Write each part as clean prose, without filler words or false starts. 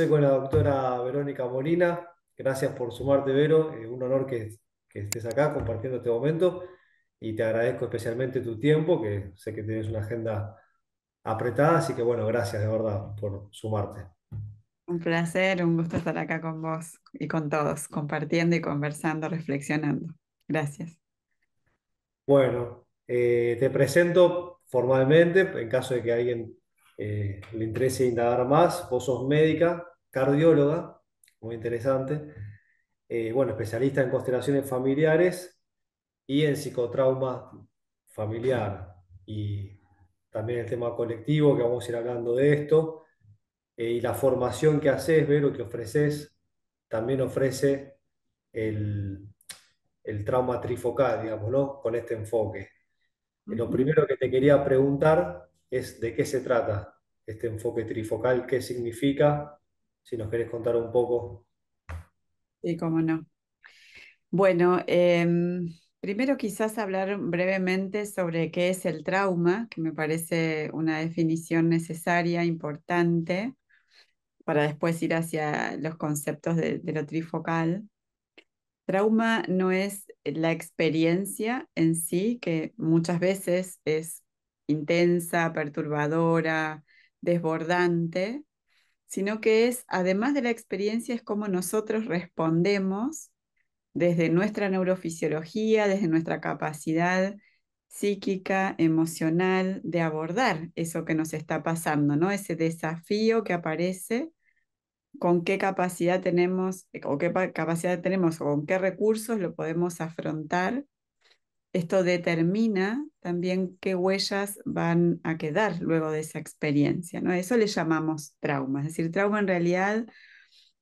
Estoy con la doctora Verónica Molina. Gracias por sumarte, Vero. Un honor que estés acá compartiendo este momento y te agradezco especialmente tu tiempo, que sé que tienes una agenda apretada, así que bueno, gracias de verdad por sumarte. Un placer, un gusto estar acá con vos y con todos, compartiendo y conversando, reflexionando. Gracias. Bueno, te presento formalmente, en caso de que a alguien le interese indagar más. Vos sos médica, cardióloga, muy interesante. Bueno, especialista en constelaciones familiares y en psicotrauma familiar. Y también el tema colectivo, que vamos a ir hablando de esto. Y la formación que haces, Vero, que ofreces, también ofrece el, el trauma trifocal, digamos, ¿no? Con este enfoque. Lo Ujú. primero que te quería preguntar es de qué se trata este enfoque trifocal, qué significa, si nos querés contar un poco. Y cómo no. Bueno, primero quizás hablar brevemente sobre qué es el trauma, que me parece una definición necesaria, importante, para después ir hacia los conceptos de lo trifocal. Trauma no es la experiencia en sí, que muchas veces es intensa, perturbadora, desbordante, sino que es, además de la experiencia, es cómo nosotros respondemos desde nuestra neurofisiología, desde nuestra capacidad psíquica, emocional, de abordar eso que nos está pasando, ¿no? Ese desafío que aparece, con qué capacidad tenemos, o qué capacidad tenemos, o con qué recursos lo podemos afrontar. Esto determina también qué huellas van a quedar luego de esa experiencia, ¿no? Eso le llamamos trauma. Es decir, trauma en realidad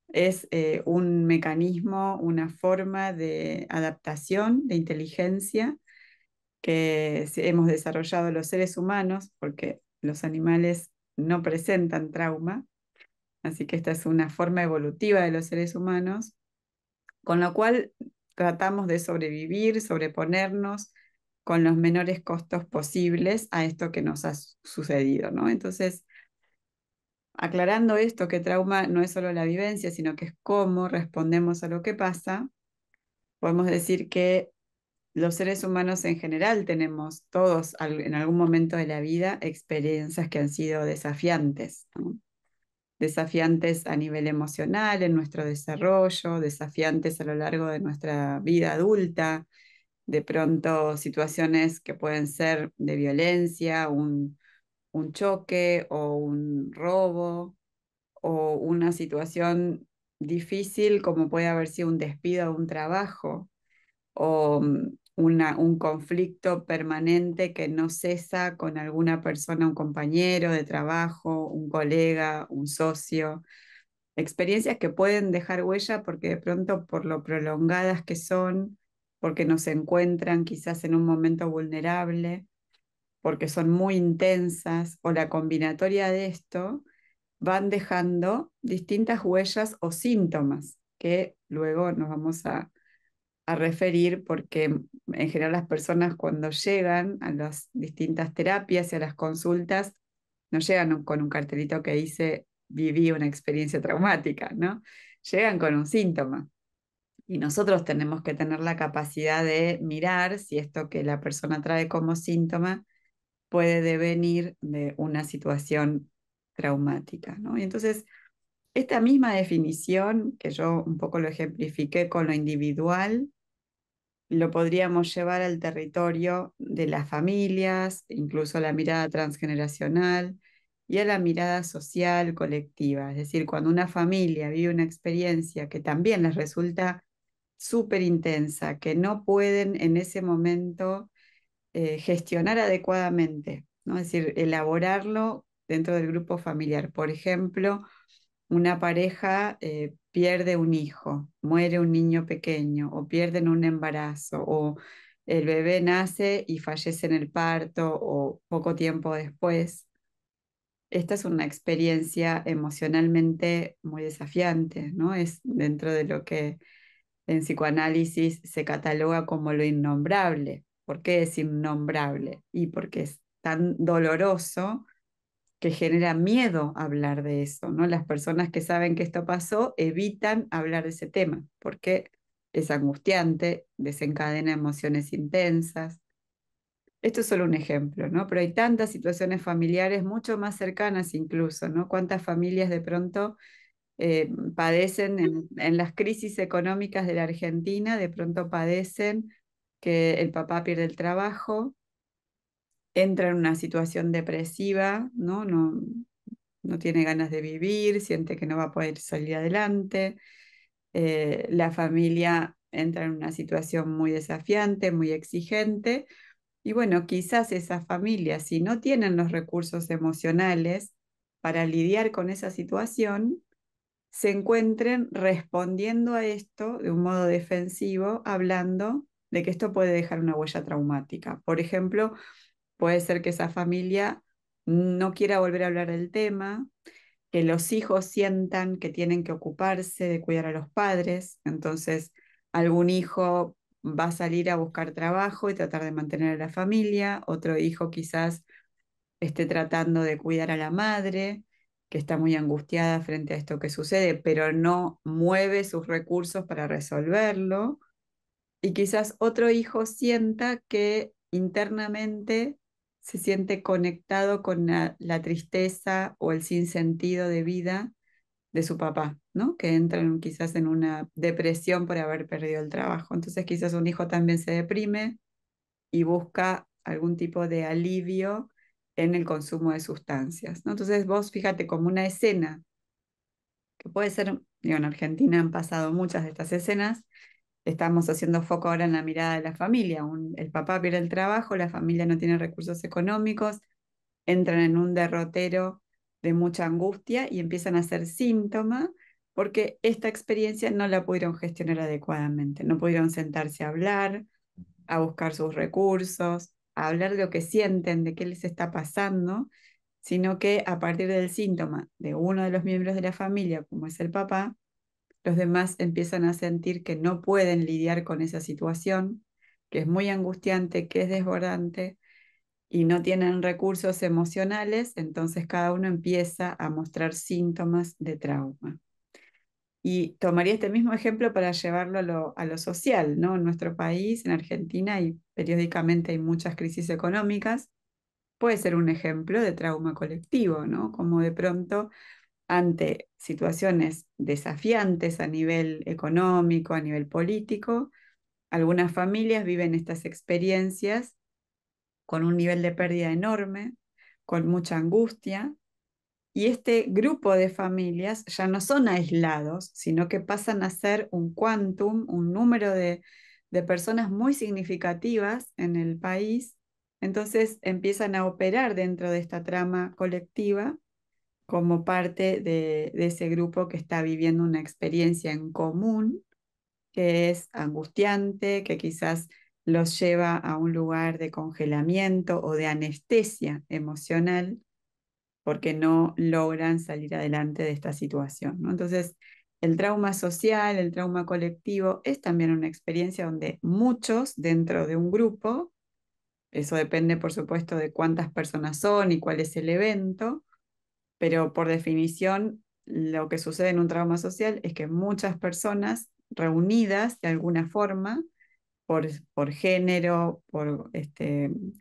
es un mecanismo, una forma de adaptación, de inteligencia que hemos desarrollado los seres humanos, porque los animales no presentan trauma. Así que esta es una forma evolutiva de los seres humanos, con lo cual tratamos de sobrevivir, sobreponernos con los menores costos posibles a esto que nos ha sucedido, ¿no? Entonces, aclarando esto, que trauma no es solo la vivencia, sino que es cómo respondemos a lo que pasa, podemos decir que los seres humanos en general tenemos todos en algún momento de la vida experiencias que han sido desafiantes, ¿no? Desafiantes a nivel emocional, en nuestro desarrollo, desafiantes a lo largo de nuestra vida adulta, de pronto situaciones que pueden ser de violencia, un choque o un robo, o una situación difícil como puede haber sido un despido o un trabajo, o un conflicto permanente que no cesa con alguna persona, un compañero de trabajo, un colega, un socio. Experiencias que pueden dejar huella porque de pronto por lo prolongadas que son, porque nos encuentran quizás en un momento vulnerable, porque son muy intensas o la combinatoria de esto, van dejando distintas huellas o síntomas que luego nos vamos a referir porque en general las personas cuando llegan a las distintas terapias y a las consultas no llegan con un cartelito que dice viví una experiencia traumática, ¿no? Llegan con un síntoma y nosotros tenemos que tener la capacidad de mirar si esto que la persona trae como síntoma puede devenir de una situación traumática, ¿no? Y entonces, esta misma definición, que yo un poco lo ejemplifiqué con lo individual, lo podríamos llevar al territorio de las familias, incluso a la mirada transgeneracional y a la mirada social colectiva. Es decir, cuando una familia vive una experiencia que también les resulta súper intensa, que no pueden en ese momento gestionar adecuadamente, ¿no? Es decir, elaborarlo dentro del grupo familiar. Por ejemplo, una pareja pierde un hijo, muere un niño pequeño, o pierden un embarazo, o el bebé nace y fallece en el parto, o poco tiempo después. Esta es una experiencia emocionalmente muy desafiante, ¿no? Es dentro de lo que en psicoanálisis se cataloga como lo innombrable. ¿Por qué es innombrable? Y porque es tan doloroso que genera miedo hablar de eso, ¿no? Las personas que saben que esto pasó evitan hablar de ese tema porque es angustiante, desencadena emociones intensas. Esto es solo un ejemplo, ¿no? Pero hay tantas situaciones familiares mucho más cercanas incluso, ¿no? ¿Cuántas familias de pronto padecen en las crisis económicas de la Argentina, de pronto padecen que el papá pierde el trabajo, entra en una situación depresiva, ¿no? No tiene ganas de vivir, siente que no va a poder salir adelante, la familia entra en una situación muy desafiante, muy exigente, y bueno, quizás esas familias, si no tienen los recursos emocionales para lidiar con esa situación, se encuentren respondiendo a esto de un modo defensivo, hablando de que esto puede dejar una huella traumática. Por ejemplo, puede ser que esa familia no quiera volver a hablar del tema, que los hijos sientan que tienen que ocuparse de cuidar a los padres, entonces algún hijo va a salir a buscar trabajo y tratar de mantener a la familia, otro hijo quizás esté tratando de cuidar a la madre, que está muy angustiada frente a esto que sucede, pero no mueve sus recursos para resolverlo, y quizás otro hijo sienta que internamente se siente conectado con la tristeza o el sinsentido de vida de su papá, ¿no? Que entran quizás en una depresión por haber perdido el trabajo. Entonces quizás un hijo también se deprime y busca algún tipo de alivio en el consumo de sustancias, ¿no? Entonces vos fíjate como una escena que puede ser, digo, en Argentina han pasado muchas de estas escenas, estamos haciendo foco ahora en la mirada de la familia. El papá pierde el trabajo, la familia no tiene recursos económicos, entran en un derrotero de mucha angustia y empiezan a hacer síntomas porque esta experiencia no la pudieron gestionar adecuadamente, no pudieron sentarse a hablar, a buscar sus recursos, a hablar de lo que sienten, de qué les está pasando, sino que a partir del síntoma de uno de los miembros de la familia, como es el papá, los demás empiezan a sentir que no pueden lidiar con esa situación, que es muy angustiante, que es desbordante y no tienen recursos emocionales, entonces cada uno empieza a mostrar síntomas de trauma. Y tomaría este mismo ejemplo para llevarlo a lo social, ¿no? En nuestro país, en Argentina, y periódicamente hay muchas crisis económicas. Puede ser un ejemplo de trauma colectivo, ¿no? Como de pronto, ante situaciones desafiantes a nivel económico, a nivel político, algunas familias viven estas experiencias con un nivel de pérdida enorme, con mucha angustia, y este grupo de familias ya no son aislados, sino que pasan a ser un quantum, un número de personas muy significativas en el país. Entonces empiezan a operar dentro de esta trama colectiva como parte de ese grupo que está viviendo una experiencia en común, que es angustiante, que quizás los lleva a un lugar de congelamiento o de anestesia emocional porque no logran salir adelante de esta situación, ¿no? Entonces, el trauma social, el trauma colectivo es también una experiencia donde muchos dentro de un grupo, eso depende por supuesto de cuántas personas son y cuál es el evento, pero por definición lo que sucede en un trauma social es que muchas personas reunidas de alguna forma, por género, por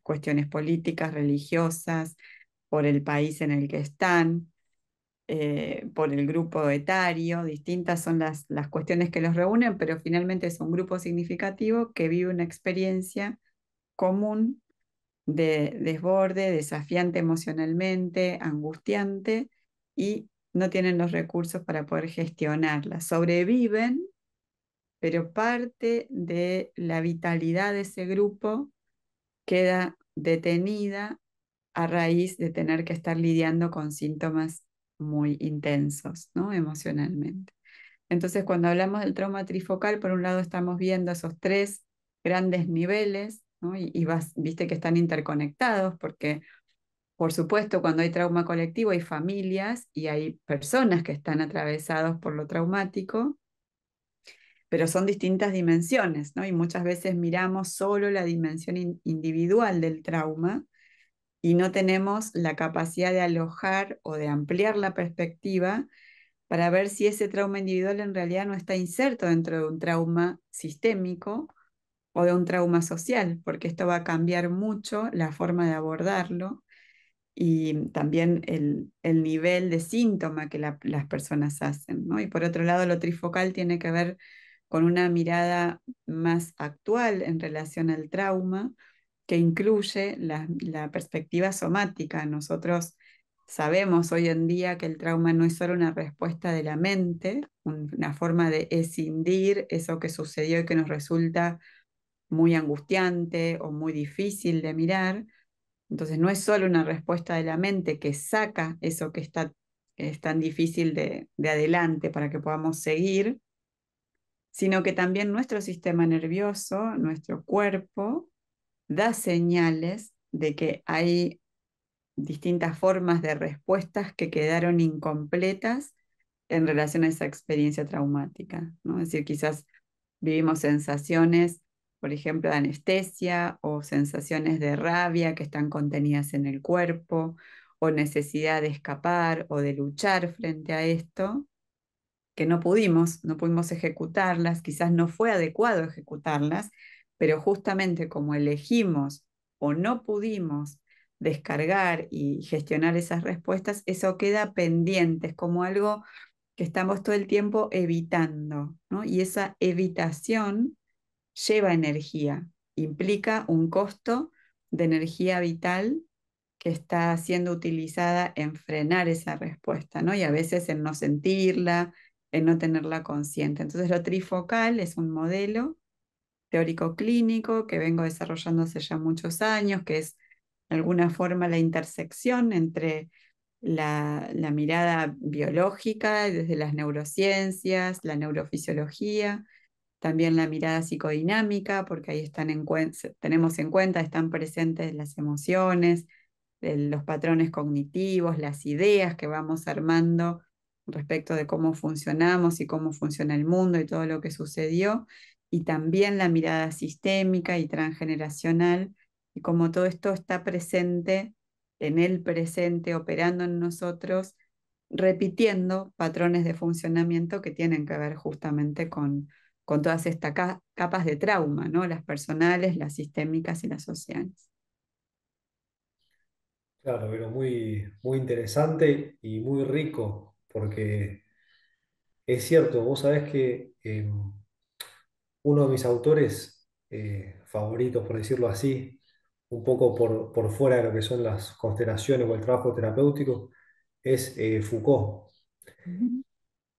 cuestiones políticas, religiosas, por el país en el que están, por el grupo etario, distintas son las cuestiones que los reúnen, pero finalmente es un grupo significativo que vive una experiencia común de desborde, desafiante emocionalmente, angustiante, y no tienen los recursos para poder gestionarla. Sobreviven, pero parte de la vitalidad de ese grupo queda detenida a raíz de tener que estar lidiando con síntomas muy intensos, ¿no? Emocionalmente. Entonces, cuando hablamos del trauma trifocal, por un lado estamos viendo esos tres grandes niveles, ¿no? Viste que están interconectados porque, por supuesto, cuando hay trauma colectivo hay familias y hay personas que están atravesados por lo traumático, pero son distintas dimensiones, ¿no? Y muchas veces miramos solo la dimensión individual del trauma y no tenemos la capacidad de alojar o de ampliar la perspectiva para ver si ese trauma individual en realidad no está inserto dentro de un trauma sistémico o de un trauma social, porque esto va a cambiar mucho la forma de abordarlo y también el nivel de síntoma que las personas hacen, ¿no? Y por otro lado, lo trifocal tiene que ver con una mirada más actual en relación al trauma, que incluye la perspectiva somática. Nosotros sabemos hoy en día que el trauma no es solo una respuesta de la mente, una forma de escindir eso que sucedió y que nos resulta muy angustiante o muy difícil de mirar. Entonces no es solo una respuesta de la mente que saca eso que es tan difícil de adelante para que podamos seguir, sino que también nuestro sistema nervioso, nuestro cuerpo, da señales de que hay distintas formas de respuestas que quedaron incompletas en relación a esa experiencia traumática, ¿no? Es decir, quizás vivimos sensaciones, por ejemplo, de anestesia o sensaciones de rabia que están contenidas en el cuerpo, o necesidad de escapar o de luchar frente a esto, que no pudimos ejecutarlas, quizás no fue adecuado ejecutarlas, pero justamente como elegimos o no pudimos descargar y gestionar esas respuestas, eso queda pendiente, es como algo que estamos todo el tiempo evitando, ¿no? Y esa evitación lleva energía, implica un costo de energía vital que está siendo utilizada en frenar esa respuesta, ¿no? Y a veces en no sentirla, en no tenerla consciente. Entonces, lo trifocal es un modelo teórico clínico que vengo desarrollando hace ya muchos años, que es de alguna forma la intersección entre la mirada biológica desde las neurociencias, la neurofisiología, también la mirada psicodinámica, porque ahí tenemos en cuenta, están presentes las emociones, los patrones cognitivos, las ideas que vamos armando respecto de cómo funcionamos y cómo funciona el mundo y todo lo que sucedió, y también la mirada sistémica y transgeneracional, y cómo todo esto está presente en el presente, operando en nosotros, repitiendo patrones de funcionamiento que tienen que ver justamente con todas estas capas de trauma, ¿no? Las personales, las sistémicas y las sociales. Claro, pero muy interesante y muy rico, porque es cierto, vos sabés que uno de mis autores favoritos, por decirlo así, un poco por fuera de lo que son las constelaciones o el trabajo terapéutico, es Foucault. Ujú.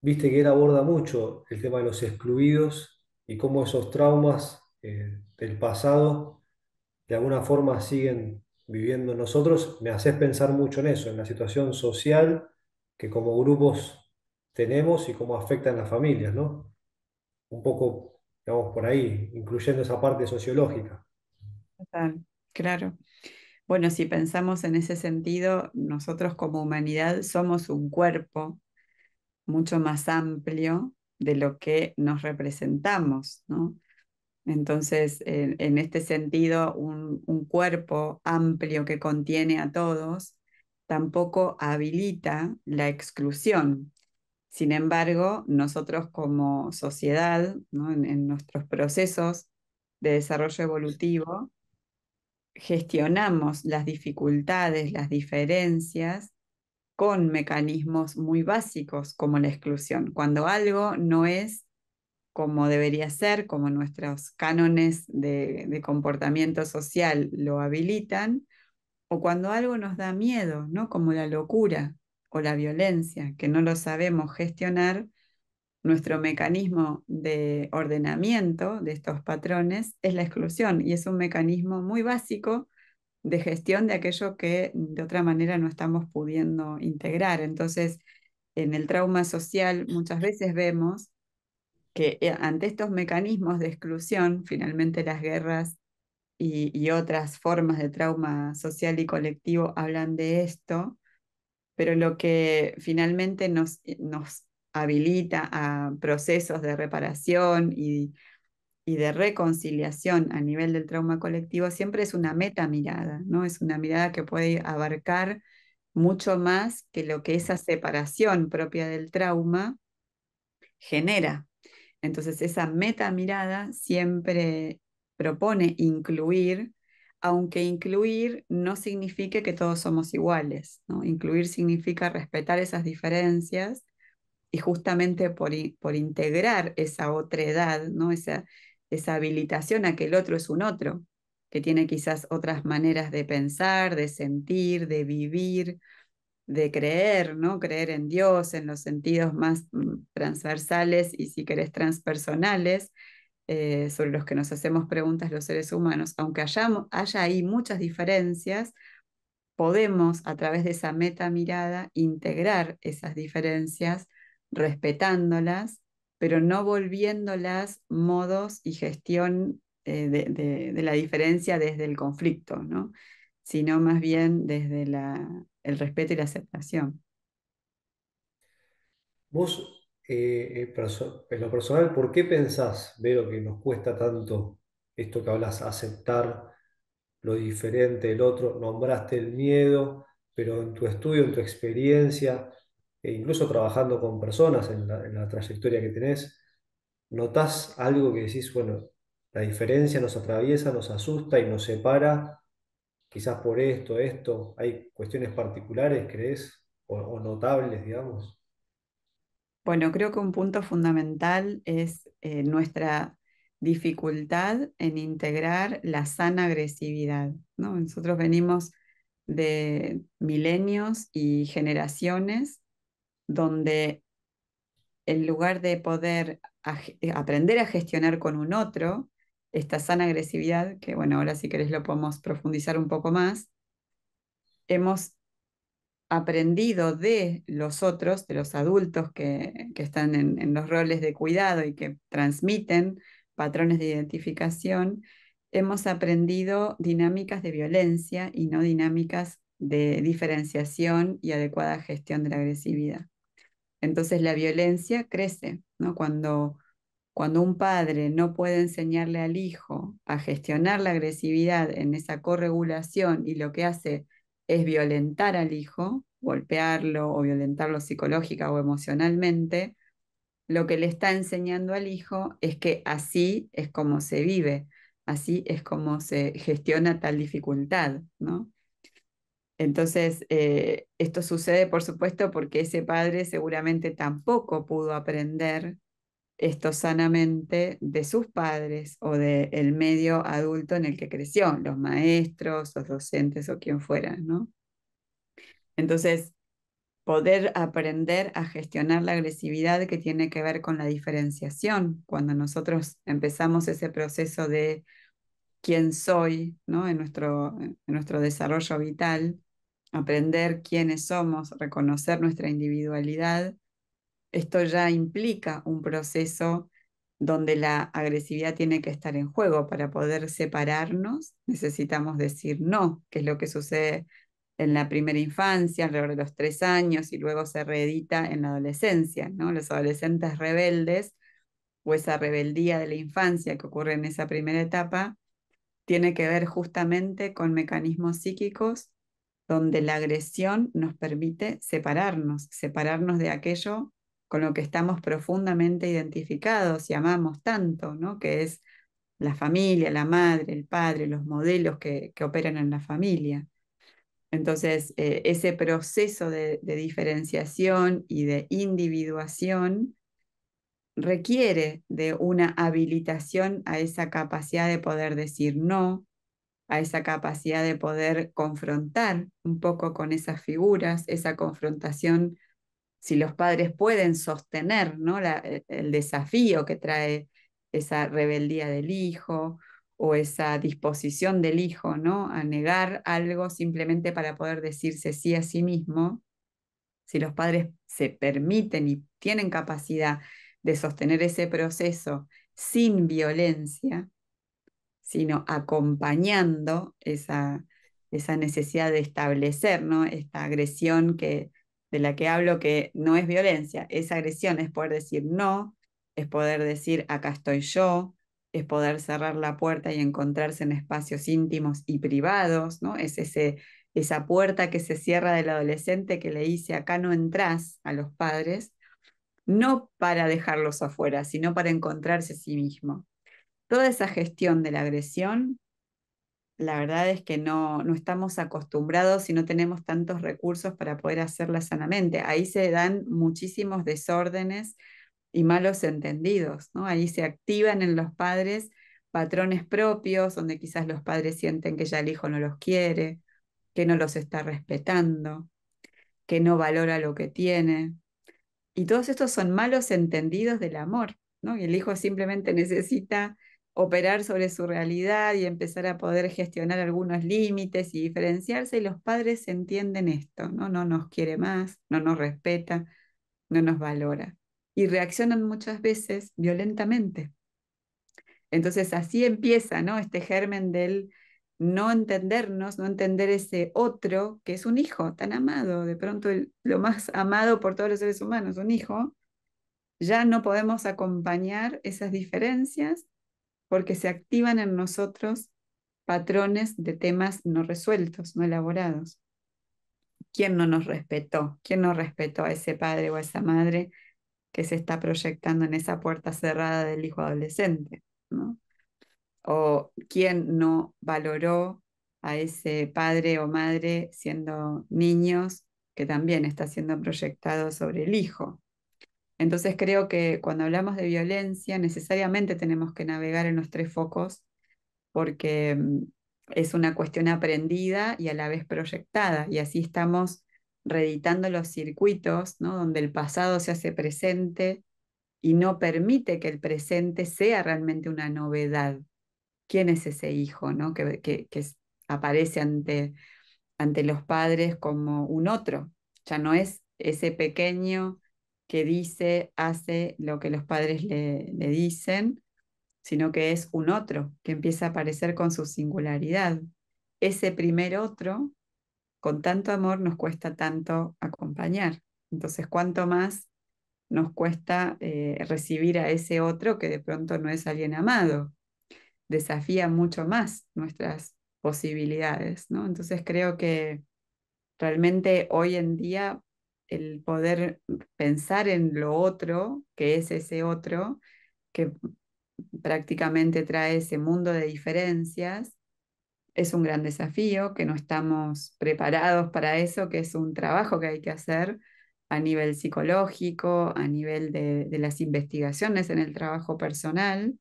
Viste que él aborda mucho el tema de los excluidos y cómo esos traumas del pasado de alguna forma siguen viviendo en nosotros. Me haces pensar mucho en eso, en la situación social que como grupos tenemos y cómo afectan las familias, ¿no? Un poco, digamos, por ahí, incluyendo esa parte sociológica. Total, claro. Bueno, si pensamos en ese sentido, nosotros como humanidad somos un cuerpo mucho más amplio de lo que nos representamos, ¿no? Entonces, en este sentido, un cuerpo amplio que contiene a todos tampoco habilita la exclusión. Sin embargo, nosotros como sociedad, ¿no? En nuestros procesos de desarrollo evolutivo, gestionamos las dificultades, las diferencias con mecanismos muy básicos como la exclusión. Cuando algo no es como debería ser, como nuestros cánones de comportamiento social lo habilitan, o cuando algo nos da miedo, ¿no? Como la locura o la violencia, que no lo sabemos gestionar, nuestro mecanismo de ordenamiento de estos patrones es la exclusión y es un mecanismo muy básico de gestión de aquello que de otra manera no estamos pudiendo integrar. Entonces, en el trauma social muchas veces vemos que ante estos mecanismos de exclusión, finalmente las guerras y otras formas de trauma social y colectivo hablan de esto, pero lo que finalmente nos habilita a procesos de reparación y de reconciliación a nivel del trauma colectivo siempre es una metamirada, ¿no? Es una mirada que puede abarcar mucho más que lo que esa separación propia del trauma genera. Entonces, esa metamirada siempre propone incluir, aunque incluir no signifique que todos somos iguales, ¿no? Incluir significa respetar esas diferencias y justamente por integrar esa otredad, ¿no? Esa habilitación a que el otro es un otro, que tiene quizás otras maneras de pensar, de sentir, de vivir, de creer, ¿no? Creer en Dios en los sentidos más transversales y si querés transpersonales, sobre los que nos hacemos preguntas los seres humanos. Aunque haya ahí muchas diferencias, podemos a través de esa metamirada integrar esas diferencias, respetándolas, pero no volviéndolas modos y gestión de la diferencia desde el conflicto, ¿no? Sino más bien desde el respeto y la aceptación. Vos, en lo personal, ¿por qué pensás, Vero, que nos cuesta tanto esto que hablas, aceptar lo diferente del otro? Nombraste el miedo, pero en tu estudio, en tu experiencia, e incluso trabajando con personas en la trayectoria que tenés, ¿notás algo que decís, bueno, la diferencia nos atraviesa, nos asusta y nos separa, quizás por esto? ¿Hay cuestiones particulares, crees, o notables, digamos? Bueno, creo que un punto fundamental es nuestra dificultad en integrar la sana agresividad, ¿no? Nosotros venimos de milenios y generaciones donde en lugar de poder aprender a gestionar con un otro esta sana agresividad, que bueno, ahora si querés lo podemos profundizar un poco más, hemos aprendido de los otros, de los adultos que están en los roles de cuidado y que transmiten patrones de identificación, hemos aprendido dinámicas de violencia y no dinámicas de diferenciación y adecuada gestión de la agresividad. Entonces la violencia crece, ¿no? Cuando un padre no puede enseñarle al hijo a gestionar la agresividad en esa corregulación y lo que hace es violentar al hijo, golpearlo o violentarlo psicológica o emocionalmente, lo que le está enseñando al hijo es que así es como se vive, así es como se gestiona tal dificultad, ¿no? Entonces, esto sucede, por supuesto, porque ese padre seguramente tampoco pudo aprender esto sanamente de sus padres o del medio adulto en el que creció, los maestros, los docentes o quien fuera, ¿no? Entonces, poder aprender a gestionar la agresividad que tiene que ver con la diferenciación, cuando nosotros empezamos ese proceso de quién soy, ¿no? En nuestro desarrollo vital, aprender quiénes somos, reconocer nuestra individualidad. Esto ya implica un proceso donde la agresividad tiene que estar en juego. Para poder separarnos, necesitamos decir no, que es lo que sucede en la primera infancia, alrededor de los 3 años, y luego se reedita en la adolescencia, ¿no? Los adolescentes rebeldes o esa rebeldía de la infancia que ocurre en esa primera etapa tiene que ver justamente con mecanismos psíquicos donde la agresión nos permite separarnos de aquello con lo que estamos profundamente identificados y amamos tanto, ¿no? Que es la familia, la madre, el padre, los modelos que operan en la familia. Entonces, ese proceso de diferenciación y de individuación requiere de una habilitación a esa capacidad de poder decir no, a esa capacidad de poder confrontar un poco con esas figuras, esa confrontación, si los padres pueden sostener, ¿no? El desafío que trae esa rebeldía del hijo o esa disposición del hijo, ¿no? A negar algo simplemente para poder decirse sí a sí mismo. Si los padres se permiten y tienen capacidad de sostener ese proceso sin violencia, sino acompañando esa necesidad de establecer, ¿no? Esta agresión de la que hablo, que no es violencia, esa agresión es poder decir no, es poder decir acá estoy yo, es poder cerrar la puerta y encontrarse en espacios íntimos y privados, ¿no? Es esa puerta que se cierra del adolescente que le dice, acá no entrás a los padres, no para dejarlos afuera, sino para encontrarse a sí mismo. Toda esa gestión de la agresión, la verdad es que no estamos acostumbrados y no tenemos tantos recursos para poder hacerla sanamente. Ahí se dan muchísimos desórdenes y malos entendidos, ¿no? Ahí se activan en los padres patrones propios, donde quizás los padres sienten que ya el hijo no los quiere, que no los está respetando, que no valora lo que tiene. Y todos estos son malos entendidos del amor, ¿no? Y el hijo simplemente necesita operar sobre su realidad y empezar a poder gestionar algunos límites y diferenciarse, y los padres entienden esto, ¿no? No nos quiere más, no nos respeta, no nos valora. Y reaccionan muchas veces violentamente. Entonces así empieza, ¿no? Este germen del no entendernos, no entender ese otro que es un hijo tan amado, de pronto lo más amado por todos los seres humanos, un hijo, ya no podemos acompañar esas diferencias porque se activan en nosotros patrones de temas no resueltos, no elaborados. ¿Quién no nos respetó? ¿Quién no respetó a ese padre o a esa madre que se está proyectando en esa puerta cerrada del hijo adolescente, ¿no? O quién no valoró a ese padre o madre siendo niños que también está siendo proyectado sobre el hijo. Entonces creo que cuando hablamos de violencia necesariamente tenemos que navegar en los tres focos porque es una cuestión aprendida y a la vez proyectada, y así estamos reeditando los circuitos, ¿no? Donde el pasado se hace presente y no permite que el presente sea realmente una novedad. ¿Quién es ese hijo, ¿no? Aparece ante los padres como un otro? Ya no es ese pequeño que dice, hace lo que los padres le dicen, sino que es un otro que empieza a aparecer con su singularidad. Ese primer otro, con tanto amor, nos cuesta tanto acompañar. Entonces, ¿cuánto más nos cuesta recibir a ese otro que de pronto no es alguien amado? Desafía mucho más nuestras posibilidades, ¿no? Entonces, creo que realmente hoy en día el poder pensar en lo otro, que es ese otro, que prácticamente trae ese mundo de diferencias, es un gran desafío, que no estamos preparados para eso, que es un trabajo que hay que hacer a nivel psicológico, a nivel de las investigaciones en el trabajo personal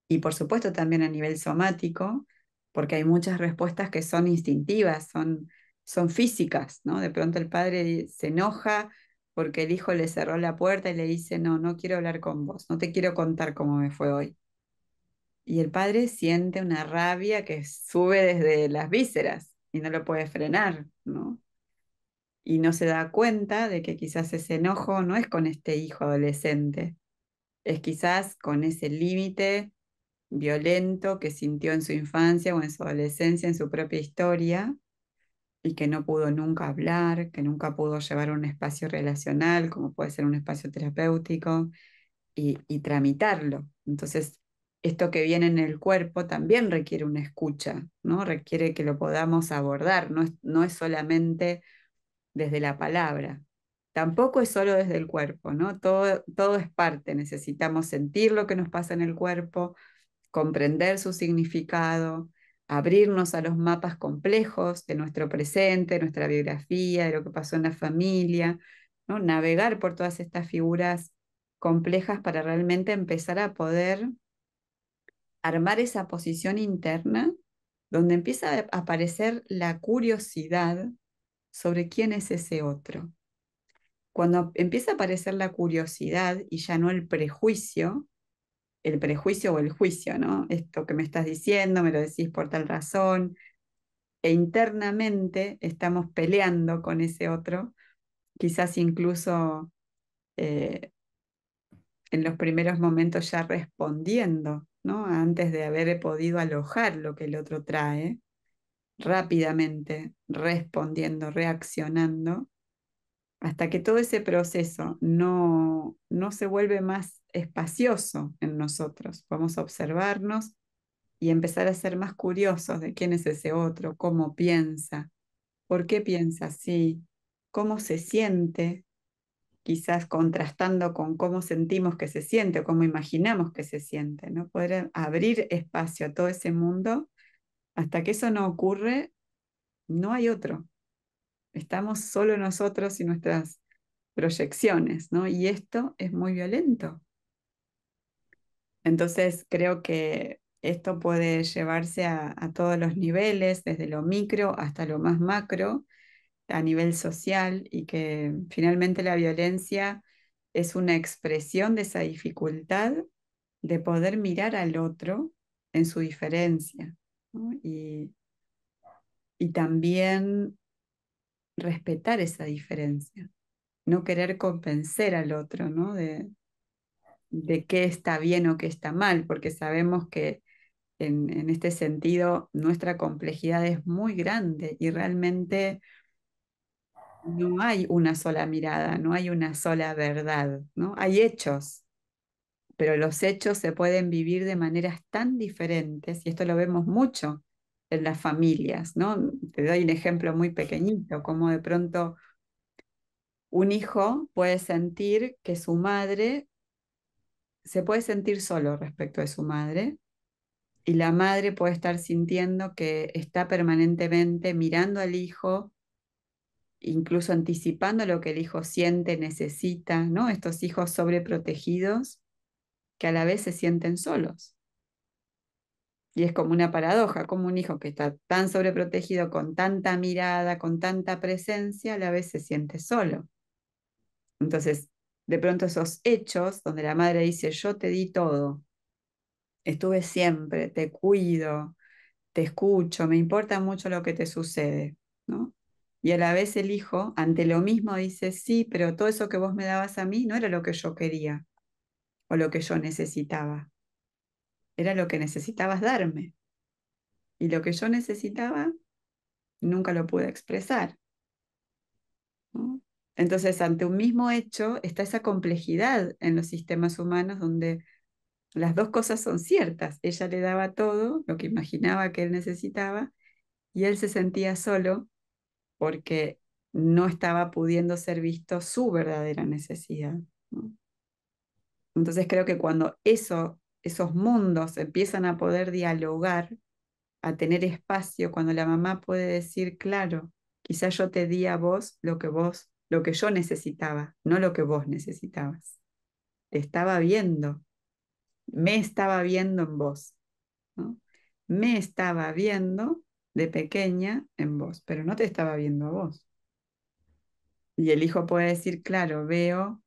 y por supuesto también a nivel somático, porque hay muchas respuestas que son instintivas, son físicas, ¿no? De pronto el padre se enoja porque el hijo le cerró la puerta y le dice, no, no quiero hablar con vos, no te quiero contar cómo me fue hoy. Y el padre siente una rabia que sube desde las vísceras y no lo puede frenar, ¿no? Y no se da cuenta de que quizás ese enojo no es con este hijo adolescente, es quizás con ese límite violento que sintió en su infancia o en su adolescencia, en su propia historia, y que no pudo nunca hablar, que nunca pudo llevar un espacio relacional, como puede ser un espacio terapéutico, y tramitarlo. Entonces, esto que viene en el cuerpo también requiere una escucha, ¿no? Requiere que lo podamos abordar, no es solamente desde la palabra. Tampoco es solo desde el cuerpo, ¿no? Todo es parte. Necesitamos sentir lo que nos pasa en el cuerpo, comprender su significado, abrirnos a los mapas complejos de nuestro presente, de nuestra biografía, de lo que pasó en la familia, ¿no? Navegar por todas estas figuras complejas para realmente empezar a poder armar esa posición interna donde empieza a aparecer la curiosidad sobre quién es ese otro. Cuando empieza a aparecer la curiosidad y ya no el prejuicio o el juicio, ¿no? Esto que me estás diciendo, me lo decís por tal razón, e internamente estamos peleando con ese otro, quizás incluso eh, en los primeros momentos ya respondiendo, ¿no? Antes de haber podido alojar lo que el otro trae, rápidamente respondiendo, reaccionando, hasta que todo ese proceso no se vuelve más espacioso en nosotros. Podemos observarnos y empezar a ser más curiosos de quién es ese otro, cómo piensa, por qué piensa así, cómo se siente, quizás contrastando con cómo sentimos que se siente o cómo imaginamos que se siente, ¿no? Poder abrir espacio a todo ese mundo, hasta que eso no ocurre, no hay otro. Estamos solo nosotros y nuestras proyecciones, ¿no? Y esto es muy violento. Entonces, creo que esto puede llevarse a todos los niveles, desde lo micro hasta lo más macro, a nivel social, y que finalmente la violencia es una expresión de esa dificultad de poder mirar al otro en su diferencia, ¿no? Y también respetar esa diferencia, no querer convencer al otro, ¿no? De qué está bien o qué está mal, porque sabemos que en este sentido nuestra complejidad es muy grande y realmente no hay una sola mirada, no hay una sola verdad, ¿no? Hay hechos, pero los hechos se pueden vivir de maneras tan diferentes, y esto lo vemos mucho en las familias, ¿no? Te doy un ejemplo muy pequeñito, como de pronto un hijo puede sentir que su madre se puede sentir solo respecto de su madre, y la madre puede estar sintiendo que está permanentemente mirando al hijo, incluso anticipando lo que el hijo siente, necesita, ¿no? Estos hijos sobreprotegidos que a la vez se sienten solos. Y es como una paradoja, como un hijo que está tan sobreprotegido, con tanta mirada, con tanta presencia, a la vez se siente solo. Entonces, de pronto esos hechos donde la madre dice, yo te di todo, estuve siempre, te cuido, te escucho, me importa mucho lo que te sucede, ¿no? Y a la vez el hijo, ante lo mismo, dice, sí, pero todo eso que vos me dabas a mí no era lo que yo quería o lo que yo necesitaba, era lo que necesitabas darme. Y lo que yo necesitaba nunca lo pude expresar, ¿no? Entonces, ante un mismo hecho está esa complejidad en los sistemas humanos donde las dos cosas son ciertas. Ella le daba todo lo que imaginaba que él necesitaba, y él se sentía solo porque no estaba pudiendo ser visto su verdadera necesidad, ¿no? Entonces creo que cuando esos mundos empiezan a poder dialogar, a tener espacio, cuando la mamá puede decir, claro, quizás yo te di a vos, lo que yo necesitaba, no lo que vos necesitabas. Te estaba viendo, me estaba viendo en vos, ¿no? Me estaba viendo de pequeña en vos, pero no te estaba viendo a vos. Y el hijo puede decir, claro, veo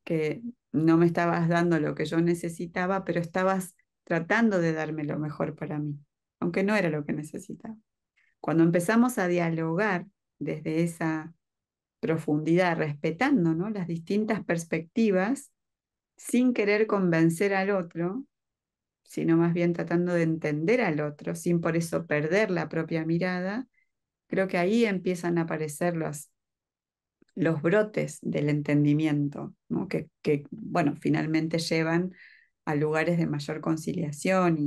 que no me estabas dando lo que yo necesitaba, pero estabas tratando de darme lo mejor para mí, aunque no era lo que necesitaba. Cuando empezamos a dialogar desde esa profundidad, respetando, ¿no?, las distintas perspectivas, sin querer convencer al otro, sino más bien tratando de entender al otro, sin por eso perder la propia mirada, creo que ahí empiezan a aparecer los brotes del entendimiento, ¿no? Bueno, finalmente llevan a lugares de mayor conciliación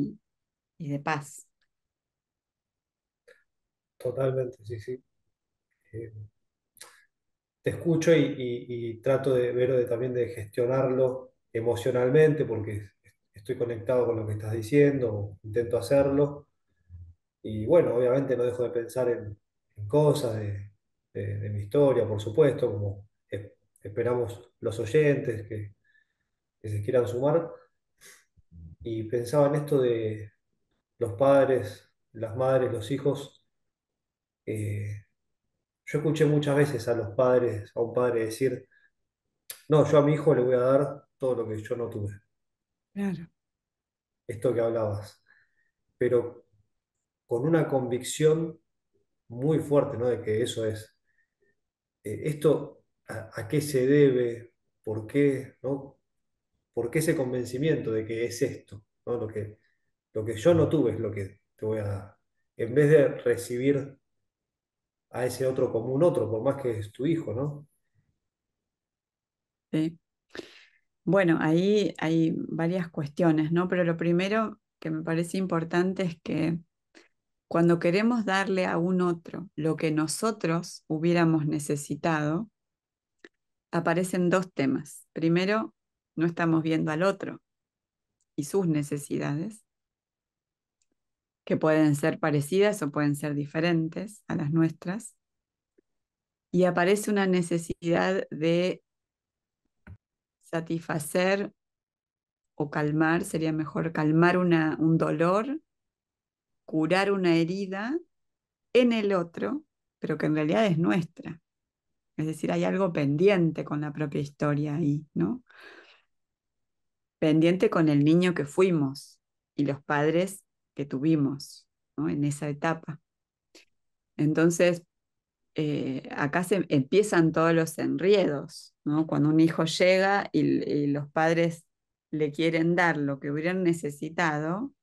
y de paz. Totalmente, sí, sí. Eh, Te escucho y trato de ver también de gestionarlo emocionalmente porque estoy conectado con lo que estás diciendo, intento hacerlo. Y bueno, obviamente no dejo de pensar en cosas de mi historia, por supuesto, como esperamos los oyentes que se quieran sumar. Y pensaba en esto de los padres, las madres, los hijos. eh, yo escuché muchas veces a los padres, a un padre decir, no, yo a mi hijo le voy a dar todo lo que yo no tuve, Claro, esto que hablabas, pero con una convicción muy fuerte, ¿no? De que eso es. ¿Esto a qué se debe? ¿Por qué? ¿No? ¿Por qué ese convencimiento de que es esto? ¿No? Lo que yo no tuve es lo que te voy a dar. En vez de recibir a ese otro como un otro, por más que es tu hijo, ¿no? Sí. Bueno, ahí hay varias cuestiones, ¿no? Pero lo primero que me parece importante es que cuando queremos darle a un otro lo que nosotros hubiéramos necesitado, aparecen dos temas. Primero, no estamos viendo al otro y sus necesidades, que pueden ser parecidas o pueden ser diferentes a las nuestras. Y aparece una necesidad de satisfacer o calmar, sería mejor calmar un dolor, curar una herida en el otro, pero que en realidad es nuestra. Es decir, hay algo pendiente con la propia historia ahí, ¿no? Pendiente con el niño que fuimos y los padres que tuvimos, ¿no? En esa etapa. Entonces, acá se empiezan todos los enriedos, ¿no? Cuando un hijo llega y los padres le quieren dar lo que hubieran necesitado,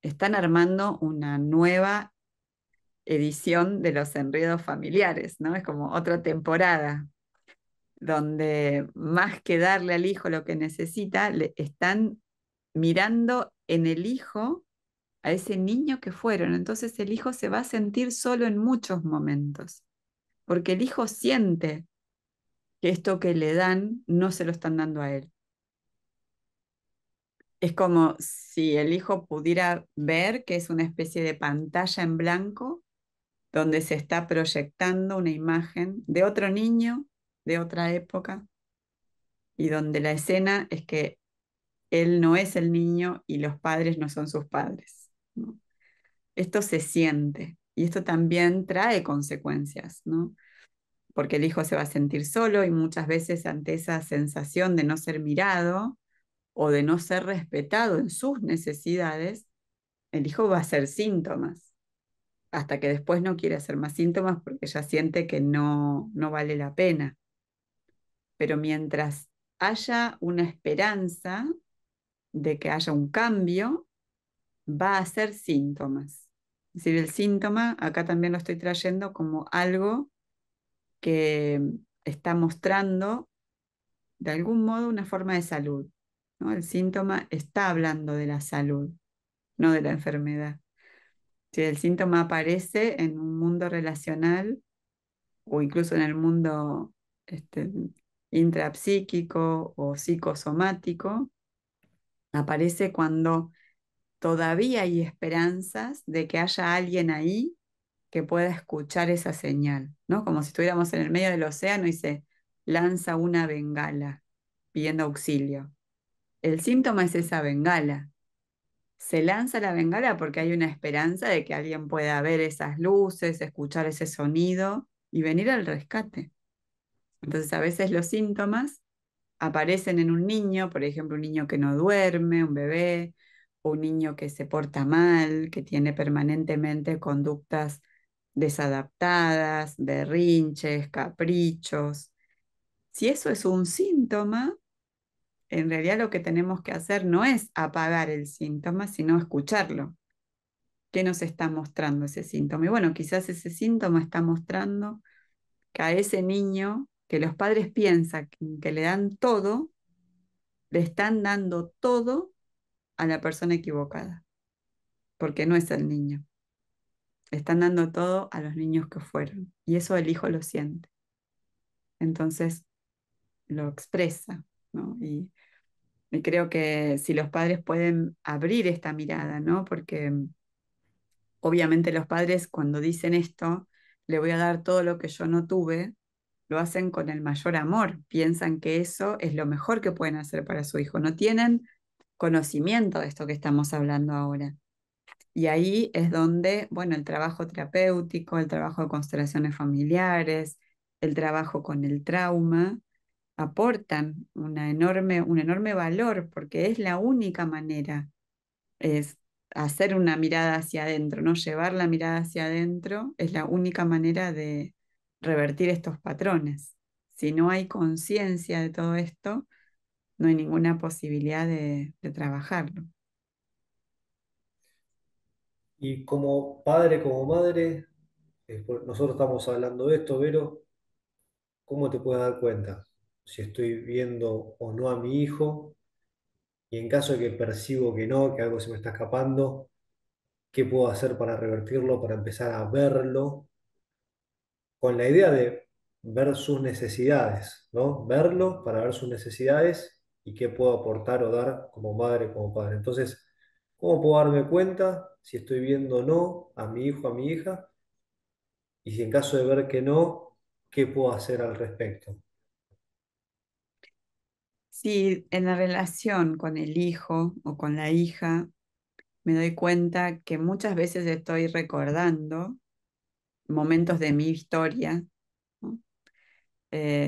están armando una nueva edición de los enredos familiares, ¿no? Es como otra temporada, donde más que darle al hijo lo que necesita, le están mirando en el hijo a ese niño que fueron. Entonces el hijo se va a sentir solo en muchos momentos, porque el hijo siente que esto que le dan no se lo están dando a él. Es como si el hijo pudiera ver que es una especie de pantalla en blanco donde se está proyectando una imagen de otro niño, de otra época, y donde la escena es que él no es el niño y los padres no son sus padres, ¿no? Esto se siente y esto también trae consecuencias, ¿no? Porque el hijo se va a sentir solo y muchas veces ante esa sensación de no ser mirado o de no ser respetado en sus necesidades, el hijo va a hacer síntomas, hasta que después no quiere hacer más síntomas porque ya siente que no vale la pena. Pero mientras haya una esperanza de que haya un cambio, va a ser síntomas. Es decir, el síntoma acá también lo estoy trayendo como algo que está mostrando de algún modo una forma de salud, ¿no? El síntoma está hablando de la salud, no de la enfermedad. Si el síntoma aparece en un mundo relacional o incluso en el mundo este, intrapsíquico o psicosomático, aparece cuando todavía hay esperanzas de que haya alguien ahí que pueda escuchar esa señal, ¿no? Como si estuviéramos en el medio del océano y se lanza una bengala pidiendo auxilio. El síntoma es esa bengala. Se lanza la bengala porque hay una esperanza de que alguien pueda ver esas luces, escuchar ese sonido y venir al rescate. Entonces, a veces los síntomas aparecen en un niño, por ejemplo, un niño que no duerme, un bebé, o un niño que se porta mal, que tiene permanentemente conductas desadaptadas, berrinches, caprichos. Si eso es un síntoma, en realidad lo que tenemos que hacer no es apagar el síntoma, sino escucharlo. ¿Qué nos está mostrando ese síntoma? Y bueno, quizás ese síntoma está mostrando que a ese niño que los padres piensan que le dan todo, le están dando todo a la persona equivocada, porque no es el niño. Le están dando todo a los niños que fueron. Y eso el hijo lo siente. Entonces lo expresa, ¿no? Y creo que si los padres pueden abrir esta mirada, ¿no? Porque obviamente los padres cuando dicen esto, le voy a dar todo lo que yo no tuve, lo hacen con el mayor amor. Piensan que eso es lo mejor que pueden hacer para su hijo. No tienen conocimiento de esto que estamos hablando ahora. Y ahí es donde, bueno, el trabajo terapéutico, el trabajo de constelaciones familiares, el trabajo con el trauma, aportan un enorme valor, porque es la única manera, es hacer una mirada hacia adentro, ¿no? Llevar la mirada hacia adentro es la única manera de revertir estos patrones. Si no hay conciencia de todo esto, no hay ninguna posibilidad de trabajarlo. Y como padre, como madre, nosotros estamos hablando de esto, Vero, ¿cómo te puedes dar cuenta? si estoy viendo o no a mi hijo, y en caso de que percibo que no, que algo se me está escapando, ¿qué puedo hacer para revertirlo, para empezar a verlo? Con la idea de ver sus necesidades, ¿no? Verlo para ver sus necesidades y qué puedo aportar o dar como madre, como padre. Entonces, ¿cómo puedo darme cuenta si estoy viendo o no a mi hijo, a mi hija? Y si en caso de ver que no, ¿qué puedo hacer al respecto? Si en la relación con el hijo o con la hija me doy cuenta que muchas veces estoy recordando momentos de mi historia, ¿no?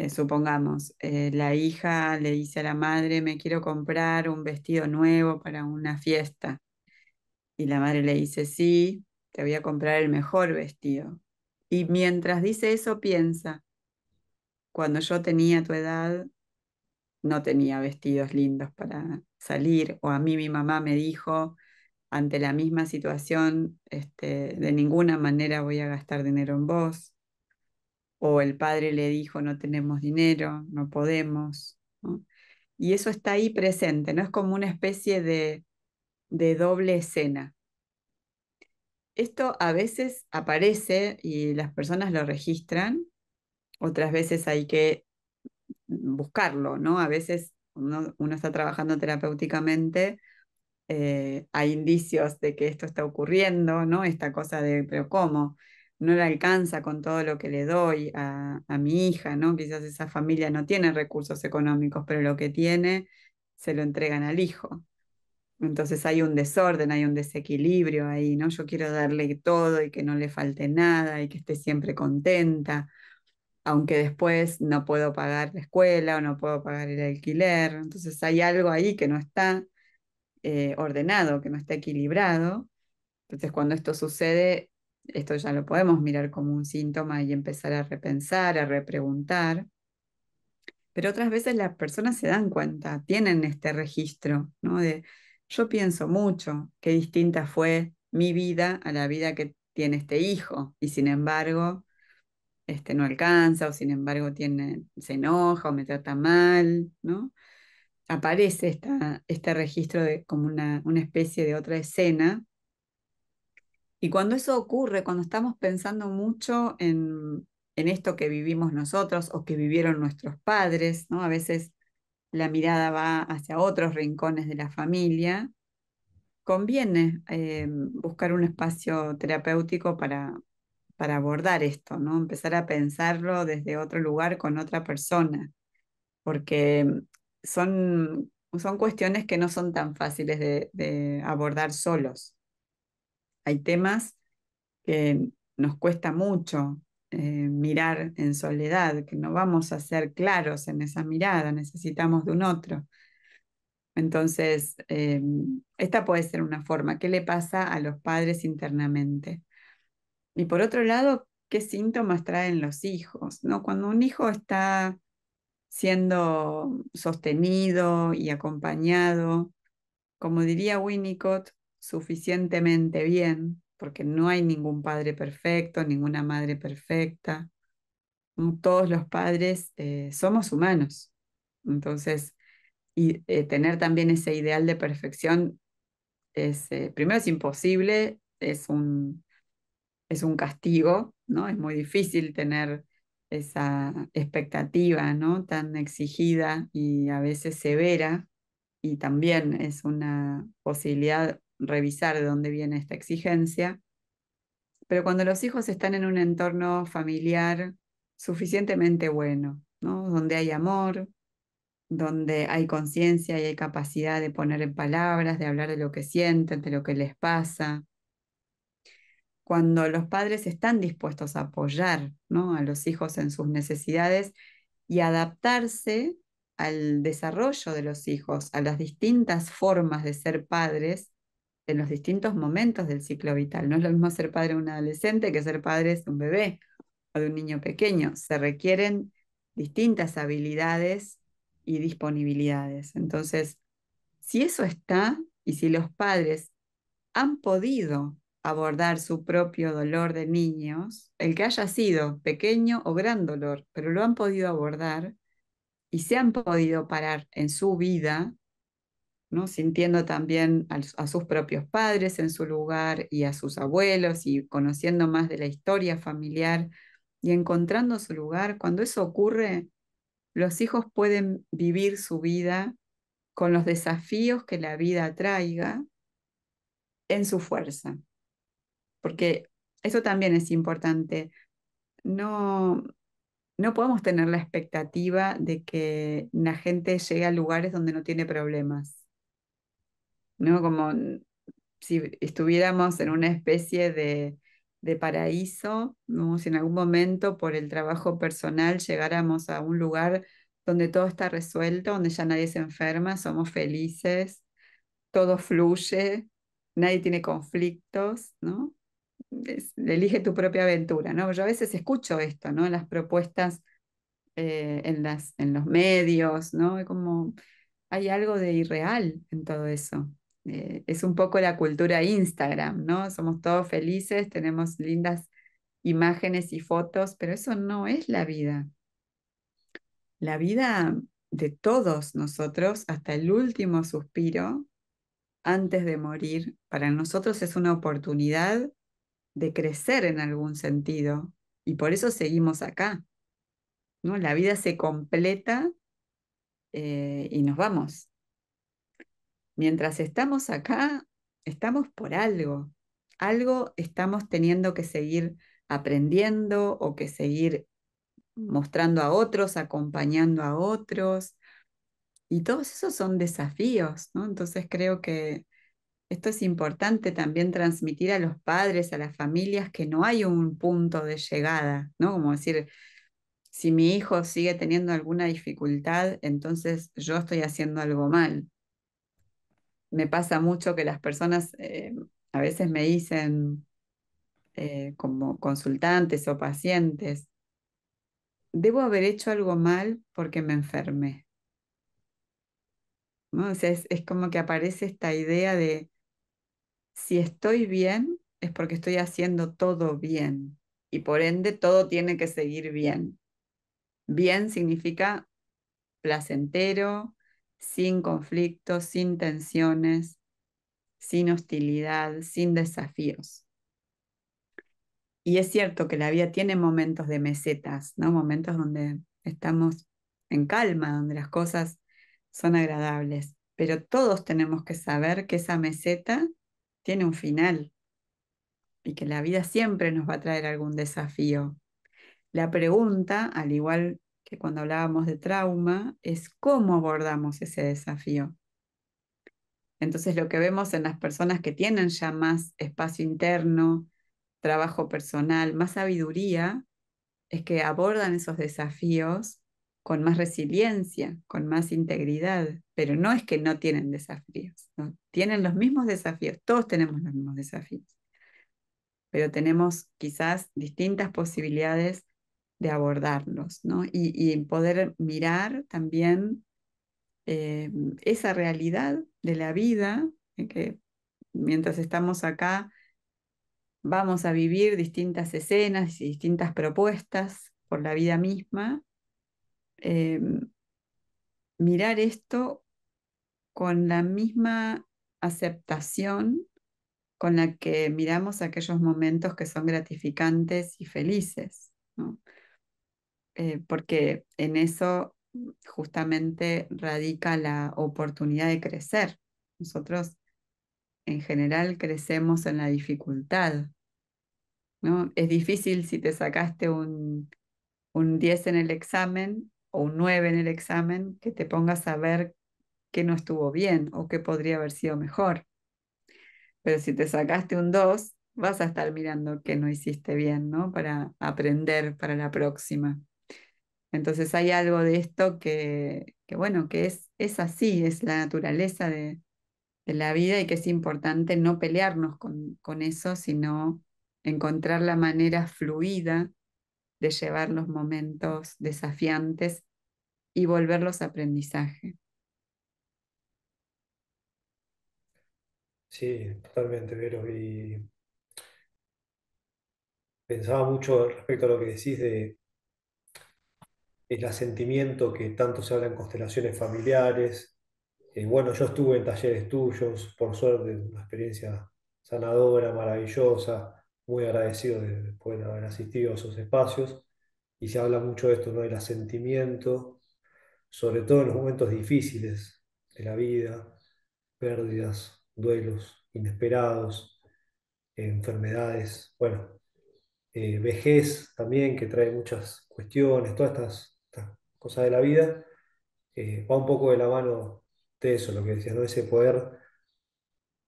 Supongamos, la hija le dice a la madre, me quiero comprar un vestido nuevo para una fiesta. Y la madre le dice, sí, te voy a comprar el mejor vestido. Y mientras dice eso, piensa, cuando yo tenía tu edad, no tenía vestidos lindos para salir, o a mí mi mamá me dijo, ante la misma situación, de ninguna manera voy a gastar dinero en vos, o el padre le dijo, no tenemos dinero, no podemos, ¿no? Y eso está ahí presente, ¿no? Es como una especie de doble escena. Esto a veces aparece y las personas lo registran, otras veces hay que buscarlo, ¿no? A veces uno está trabajando terapéuticamente, hay indicios de que esto está ocurriendo, ¿no? Esta cosa de, pero ¿cómo? No le alcanza con todo lo que le doy a mi hija, ¿no? Quizás esa familia no tiene recursos económicos, pero lo que tiene se lo entregan al hijo. Entonces hay un desorden, hay un desequilibrio ahí, ¿no? Yo quiero darle todo y que no le falte nada y que esté siempre contenta, aunque después no puedo pagar la escuela o no puedo pagar el alquiler. Entonces hay algo ahí que no está ordenado, que no está equilibrado. Entonces cuando esto sucede, esto ya lo podemos mirar como un síntoma y empezar a repensar, a repreguntar. Pero otras veces las personas se dan cuenta, tienen este registro, ¿no? De yo pienso mucho, qué distinta fue mi vida a la vida que tiene este hijo, y sin embargo, no alcanza, o sin embargo se enoja o me trata mal, ¿no? Aparece este registro de como una especie de otra escena. Y cuando eso ocurre, cuando estamos pensando mucho en esto que vivimos nosotros o que vivieron nuestros padres, ¿no? A veces la mirada va hacia otros rincones de la familia, conviene buscar un espacio terapéutico para abordar esto, ¿no? Empezar a pensarlo desde otro lugar con otra persona, porque son cuestiones que no son tan fáciles de abordar solos. Hay temas que nos cuesta mucho mirar en soledad, que no vamos a ser claros en esa mirada, necesitamos de un otro. Entonces, esta puede ser una forma. ¿Qué le pasa a los padres internamente? Y por otro lado, ¿qué síntomas traen los hijos? ¿No? Cuando un hijo está siendo sostenido y acompañado, como diría Winnicott, suficientemente bien, porque no hay ningún padre perfecto, ninguna madre perfecta. ¿No? Todos los padres somos humanos. Entonces, y tener también ese ideal de perfección primero es imposible, es un castigo, ¿no? Es muy difícil tener esa expectativa, ¿no? Tan exigida y a veces severa, y también es una posibilidad revisar de dónde viene esta exigencia. Pero cuando los hijos están en un entorno familiar suficientemente bueno, ¿no? Donde hay amor, donde hay conciencia y hay capacidad de poner en palabras, de hablar de lo que sienten, de lo que les pasa. Cuando los padres están dispuestos a apoyar, ¿no? A los hijos en sus necesidades y adaptarse al desarrollo de los hijos, a las distintas formas de ser padres en los distintos momentos del ciclo vital. No es lo mismo ser padre de un adolescente que ser padre de un bebé o de un niño pequeño. Se requieren distintas habilidades y disponibilidades. Entonces, si eso está y si los padres han podido abordar su propio dolor de niños, el que haya sido pequeño o gran dolor, pero lo han podido abordar, y se han podido parar en su vida, ¿no? Sintiendo también a sus propios padres en su lugar y a sus abuelos y conociendo más de la historia familiar y encontrando su lugar. Cuando eso ocurre, los hijos pueden vivir su vida con los desafíos que la vida traiga en su fuerza, porque eso también es importante. No, no podemos tener la expectativa de que la gente llegue a lugares donde no tiene problemas, ¿no? Como si estuviéramos en una especie de paraíso, ¿no? Si en algún momento por el trabajo personal llegáramos a un lugar donde todo está resuelto, donde ya nadie se enferma, somos felices, todo fluye, nadie tiene conflictos, ¿no? Elige tu propia aventura, ¿no? Yo a veces escucho esto, ¿no? En las propuestas, en los medios, ¿no? Es como hay algo de irreal en todo eso. Es un poco la cultura Instagram, ¿no? Somos todos felices, tenemos lindas imágenes y fotos, pero eso no es la vida. La vida de todos nosotros, hasta el último suspiro, antes de morir, para nosotros es una oportunidad de crecer en algún sentido. Y por eso seguimos acá, ¿no? La vida se completa, y nos vamos. Mientras estamos acá, estamos por algo. Algo estamos teniendo que seguir aprendiendo o que seguir mostrando a otros, acompañando a otros. Y todos esos son desafíos, ¿no? Entonces creo que esto es importante también transmitir a los padres, a las familias, que no hay un punto de llegada, ¿no? Como decir, si mi hijo sigue teniendo alguna dificultad, entonces yo estoy haciendo algo mal. Me pasa mucho que las personas a veces me dicen, como consultantes o pacientes, debo haber hecho algo mal porque me enfermé, ¿no? O sea, es como que aparece esta idea de si estoy bien es porque estoy haciendo todo bien y por ende todo tiene que seguir bien. Bien significa placentero, sin conflictos, sin tensiones, sin hostilidad, sin desafíos. Y es cierto que la vida tiene momentos de mesetas, ¿no? Momentos donde estamos en calma, donde las cosas son agradables, pero todos tenemos que saber que esa meseta tiene un final y que la vida siempre nos va a traer algún desafío. La pregunta, al igual que cuando hablábamos de trauma, es cómo abordamos ese desafío. Entonces, lo que vemos en las personas que tienen ya más espacio interno, trabajo personal, más sabiduría, es que abordan esos desafíos con más resiliencia, con más integridad, pero no es que no tienen desafíos, ¿no? Tienen los mismos desafíos, todos tenemos los mismos desafíos, pero tenemos quizás distintas posibilidades de abordarlos, ¿no? Y poder mirar también, eh, esa realidad de la vida, que mientras estamos acá vamos a vivir distintas escenas y distintas propuestas por la vida misma. eh, Mirar esto con la misma aceptación con la que miramos aquellos momentos que son gratificantes y felices, ¿no? Porque en eso justamente radica la oportunidad de crecer. Nosotros en general crecemos en la dificultad, ¿no? Es difícil si te sacaste un 10 en el examen o un 9 en el examen, que te pongas a ver qué no estuvo bien o qué podría haber sido mejor. Pero si te sacaste un 2 vas a estar mirando qué no hiciste bien, ¿no? Para aprender para la próxima. Entonces hay algo de esto que bueno, que es así, es la naturaleza de la vida y que es importante no pelearnos con eso, sino encontrar la manera fluida de llevar los momentos desafiantes y volverlos aprendizaje. Sí, totalmente, Vero. Y pensaba mucho respecto a lo que decís de el asentimiento que tanto se habla en constelaciones familiares. Bueno, yo estuve en talleres tuyos, por suerte, una experiencia sanadora, maravillosa, muy agradecido de poder haber asistido a esos espacios. Y se habla mucho de esto, ¿no? Del asentimiento, sobre todo en los momentos difíciles de la vida, pérdidas, duelos inesperados, enfermedades, bueno, vejez también, que trae muchas cuestiones, todas estas cosas de la vida. Va un poco de la mano de eso, lo que decías, ¿no? Ese poder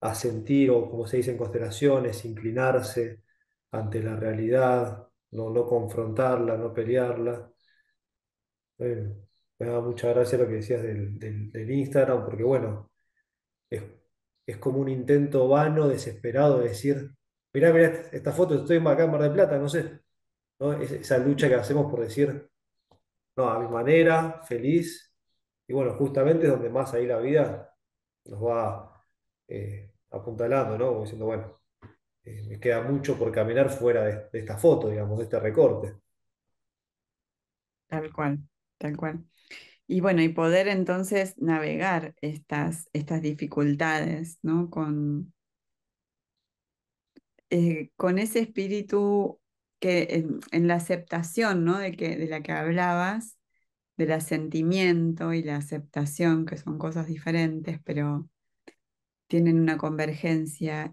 asentir, o como se dice en constelaciones, inclinarse ante la realidad, no confrontarla, no pelearla. Eh, Me da mucha gracia lo que decías del Instagram, porque bueno, es, es como un intento vano, desesperado de decir, mirá, mirá esta foto, estoy acá en Mar del Plata, no sé, ¿no? Esa lucha que hacemos por decir, no, a mi manera, feliz, y bueno, justamente es donde más ahí la vida nos va apuntalando, ¿no? Como diciendo, bueno, me queda mucho por caminar fuera de esta foto, digamos, de este recorte. Tal cual, tal cual. Y bueno, y poder entonces navegar estas dificultades, ¿no? Con ese espíritu que en la aceptación, ¿no? De la que hablabas, del asentimiento y la aceptación, que son cosas diferentes, pero tienen una convergencia.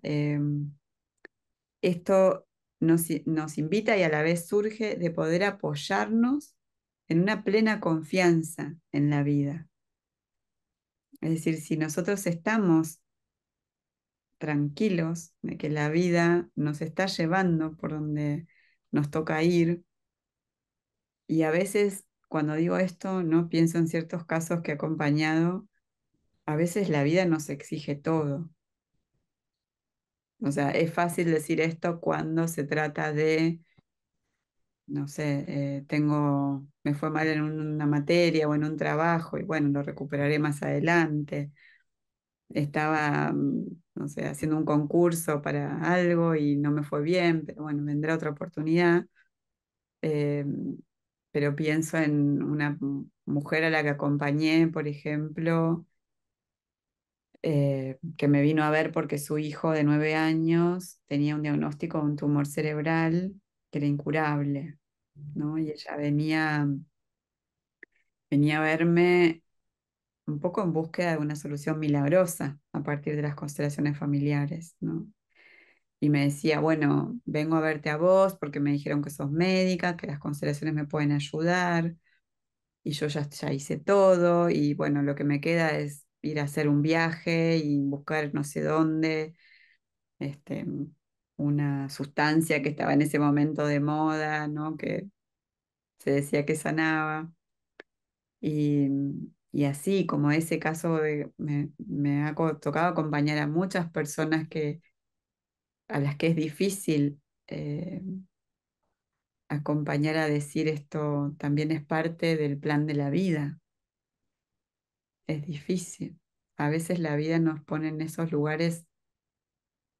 Esto nos invita y a la vez surge de poder apoyarnos en una plena confianza en la vida. Es decir, si nosotros estamos tranquilos de que la vida nos está llevando por donde nos toca ir, y a veces cuando digo esto, no pienso en ciertos casos que he acompañado, a veces la vida nos exige todo. O sea, es fácil decir esto cuando se trata de, no sé, me fue mal en una materia o en un trabajo y bueno, lo recuperaré más adelante. Estaba, no sé, haciendo un concurso para algo y no me fue bien, pero bueno, vendrá otra oportunidad. Eh, pero pienso en una mujer a la que acompañé, por ejemplo, que me vino a ver porque su hijo de 9 años tenía un diagnóstico de un tumor cerebral que era incurable, ¿no? Y ella venía a verme un poco en búsqueda de una solución milagrosa a partir de las constelaciones familiares, ¿no? Y me decía, bueno, vengo a verte a vos porque me dijeron que sos médica, que las constelaciones me pueden ayudar, y yo ya hice todo, y bueno, lo que me queda es ir a hacer un viaje y buscar no sé dónde, este, una sustancia que estaba en ese momento de moda, ¿no? Que se decía que sanaba. Y, y así, como ese caso me ha tocado acompañar a muchas personas a las que es difícil acompañar a decir esto también es parte del plan de la vida. Es difícil. A veces la vida nos pone en esos lugares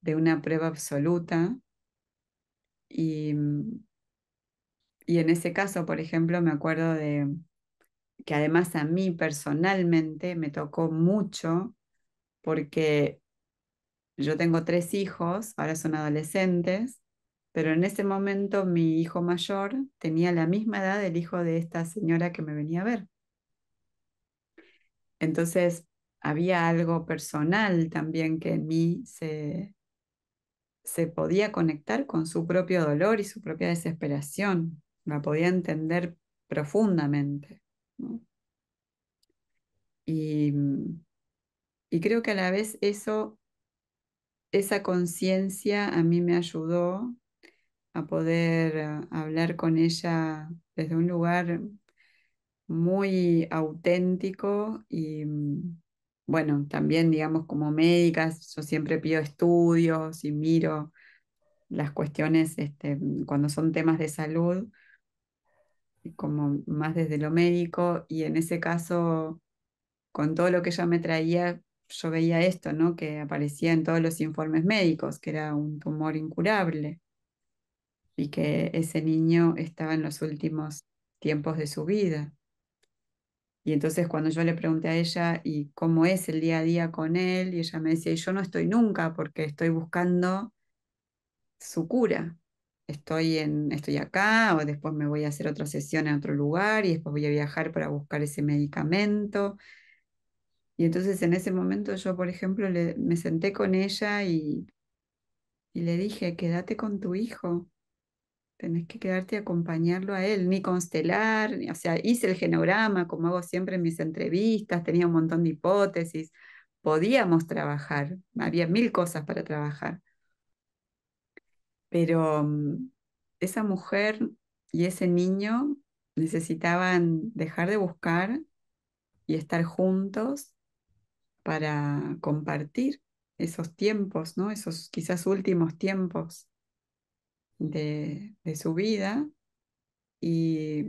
de una prueba absoluta y, y en ese caso, por ejemplo, me acuerdo de que además a mí personalmente me tocó mucho porque yo tengo 3 hijos, ahora son adolescentes, pero en ese momento mi hijo mayor tenía la misma edad del hijo de esta señora que me venía a ver. Entonces, había algo personal también que en mí se podía conectar con su propio dolor y su propia desesperación. La podía entender profundamente, ¿no? Y, y creo que a la vez esa conciencia a mí me ayudó a poder hablar con ella desde un lugar muy auténtico y bueno, también digamos como médica, yo siempre pido estudios y miro las cuestiones cuando son temas de salud, como más desde lo médico, y en ese caso, con todo lo que ella me traía, yo veía esto, ¿no? Que aparecía en todos los informes médicos, que era un tumor incurable y que ese niño estaba en los últimos tiempos de su vida. Y entonces cuando yo le pregunté a ella, ¿y cómo es el día a día con él? Y ella me decía, y yo no estoy nunca porque estoy buscando su cura. Estoy acá, o después me voy a hacer otra sesión en otro lugar, y después voy a viajar para buscar ese medicamento. Y entonces en ese momento yo, por ejemplo, me senté con ella y le dije, quédate con tu hijo, tenés que quedarte a acompañarlo a él, ni constelar, o sea, hice el genograma como hago siempre en mis entrevistas, tenía un montón de hipótesis, podíamos trabajar, había mil cosas para trabajar, pero esa mujer y ese niño necesitaban dejar de buscar y estar juntos para compartir esos tiempos, ¿no? Esos quizás últimos tiempos de su vida. Y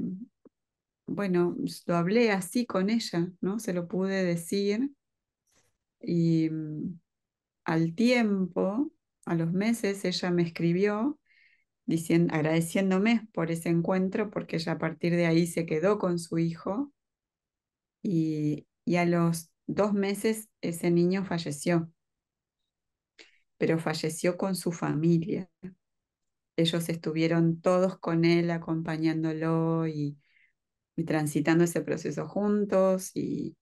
bueno, lo hablé así con ella, ¿no? Se lo pude decir y al tiempo, a los meses, ella me escribió diciendo, agradeciéndome por ese encuentro, porque ella a partir de ahí se quedó con su hijo y a los 2 meses ese niño falleció, pero falleció con su familia. Ellos estuvieron todos con él acompañándolo y transitando ese proceso juntos y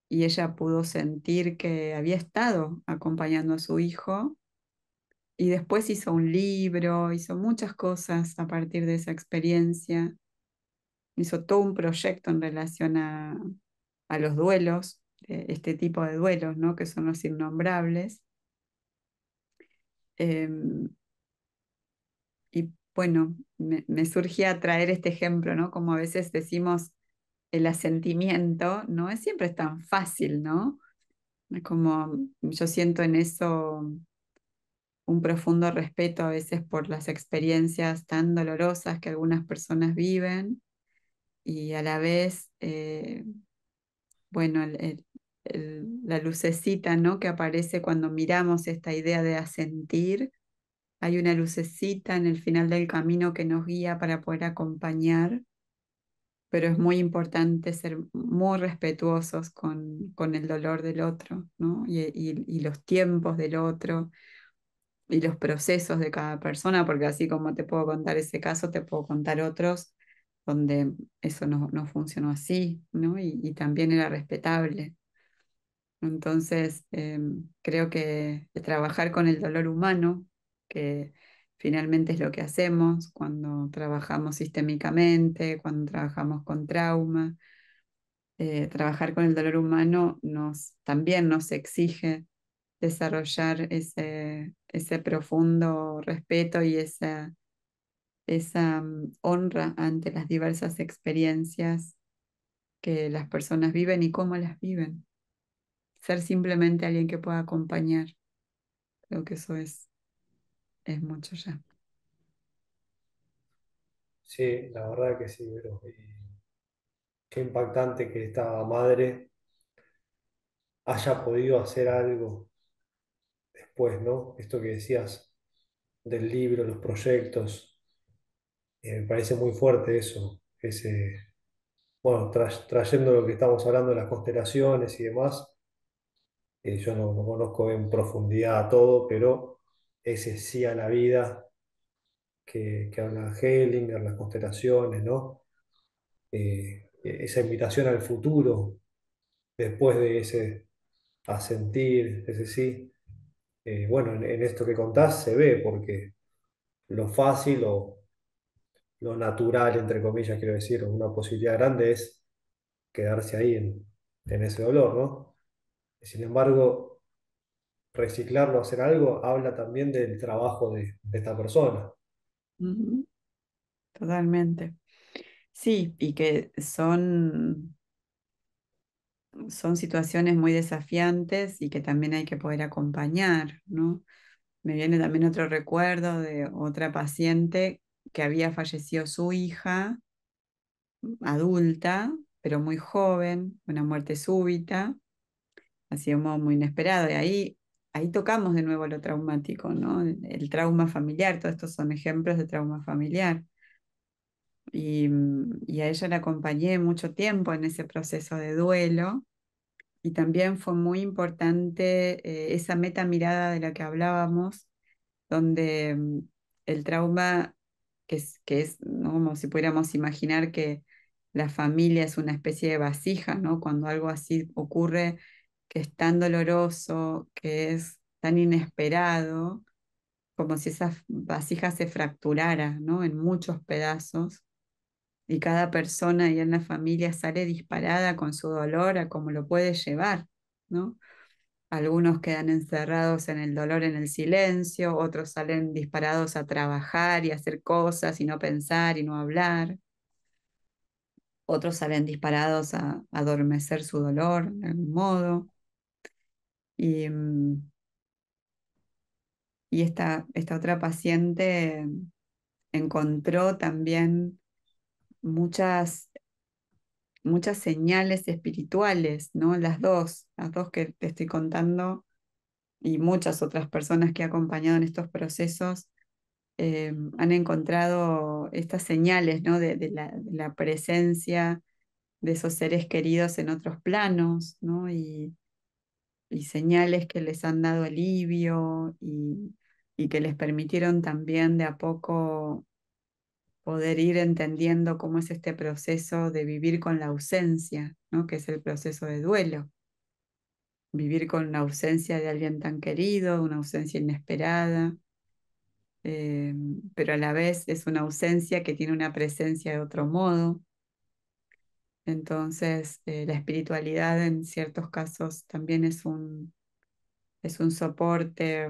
ella pudo sentir que había estado acompañando a su hijo y después hizo un libro, hizo muchas cosas a partir de esa experiencia, hizo todo un proyecto en relación a los duelos, este tipo de duelos, ¿no? Que son los innombrables. Em, y bueno, me surgía traer este ejemplo, ¿no? Como a veces decimos el asentimiento, no es siempre tan fácil, ¿no? Es como yo siento en eso un profundo respeto a veces por las experiencias tan dolorosas que algunas personas viven y a la vez, bueno, la lucecita, ¿no? Que aparece cuando miramos esta idea de asentir. Hay una lucecita en el final del camino que nos guía para poder acompañar, pero es muy importante ser muy respetuosos con el dolor del otro, ¿no? Y los tiempos del otro y los procesos de cada persona, porque así como te puedo contar ese caso, te puedo contar otros donde eso no funcionó así, ¿no? Y también era respetable. Entonces, creo que trabajar con el dolor humano, que finalmente es lo que hacemos cuando trabajamos sistémicamente, cuando trabajamos con trauma, trabajar con el dolor humano también nos exige desarrollar ese profundo respeto y esa honra ante las diversas experiencias que las personas viven y cómo las viven. Ser simplemente alguien que pueda acompañar, creo que eso es mucho ya. Sí, la verdad que sí, pero qué impactante que esta madre haya podido hacer algo después, ¿no? Esto que decías del libro, los proyectos, me parece muy fuerte eso, bueno, trayendo lo que estamos hablando de las constelaciones y demás, yo no conozco en profundidad todo, pero ese sí a la vida que habla Hellinger, las constelaciones, ¿no? Esa invitación al futuro después de ese asentir, ese sí. Bueno, en esto que contás se ve, porque lo fácil o lo natural, entre comillas, quiero decir, o una posibilidad grande es quedarse ahí en ese dolor, ¿no? Sin embargo, reciclarlo, hacer algo, habla también del trabajo de esta persona. Ujú, totalmente. Sí, y que son situaciones muy desafiantes y que también hay que poder acompañar, ¿no? Me viene también otro recuerdo de otra paciente que había fallecido su hija adulta, pero muy joven, una muerte súbita, así de un modo muy inesperado. Y ahí tocamos de nuevo lo traumático, ¿no? El trauma familiar, todos estos son ejemplos de trauma familiar. y a ella la acompañé mucho tiempo en ese proceso de duelo. Y también fue muy importante esa meta mirada de la que hablábamos, donde el trauma, que es, ¿no? Como si pudiéramos imaginar que la familia es una especie de vasija, ¿no? Cuando algo así ocurre, que es tan doloroso, que es tan inesperado, como si esa vasija se fracturara, ¿no? En muchos pedazos, y cada persona ahí en la familia sale disparada con su dolor a cómo lo puede llevar, ¿no? Algunos quedan encerrados en el dolor, en el silencio, otros salen disparados a trabajar y hacer cosas y no pensar y no hablar, otros salen disparados a adormecer su dolor de algún modo. Y, y esta otra paciente encontró también muchas, muchas señales espirituales, ¿no? Las dos que te estoy contando y muchas otras personas que he acompañado en estos procesos han encontrado estas señales, ¿no? De la presencia de esos seres queridos en otros planos, ¿no? Y señales que les han dado alivio y que les permitieron también de a poco poder ir entendiendo cómo es este proceso de vivir con la ausencia, ¿no? Que es el proceso de duelo. Vivir con la ausencia de alguien tan querido, una ausencia inesperada, eh, pero a la vez es una ausencia que tiene una presencia de otro modo. Entonces, la espiritualidad en ciertos casos también es un soporte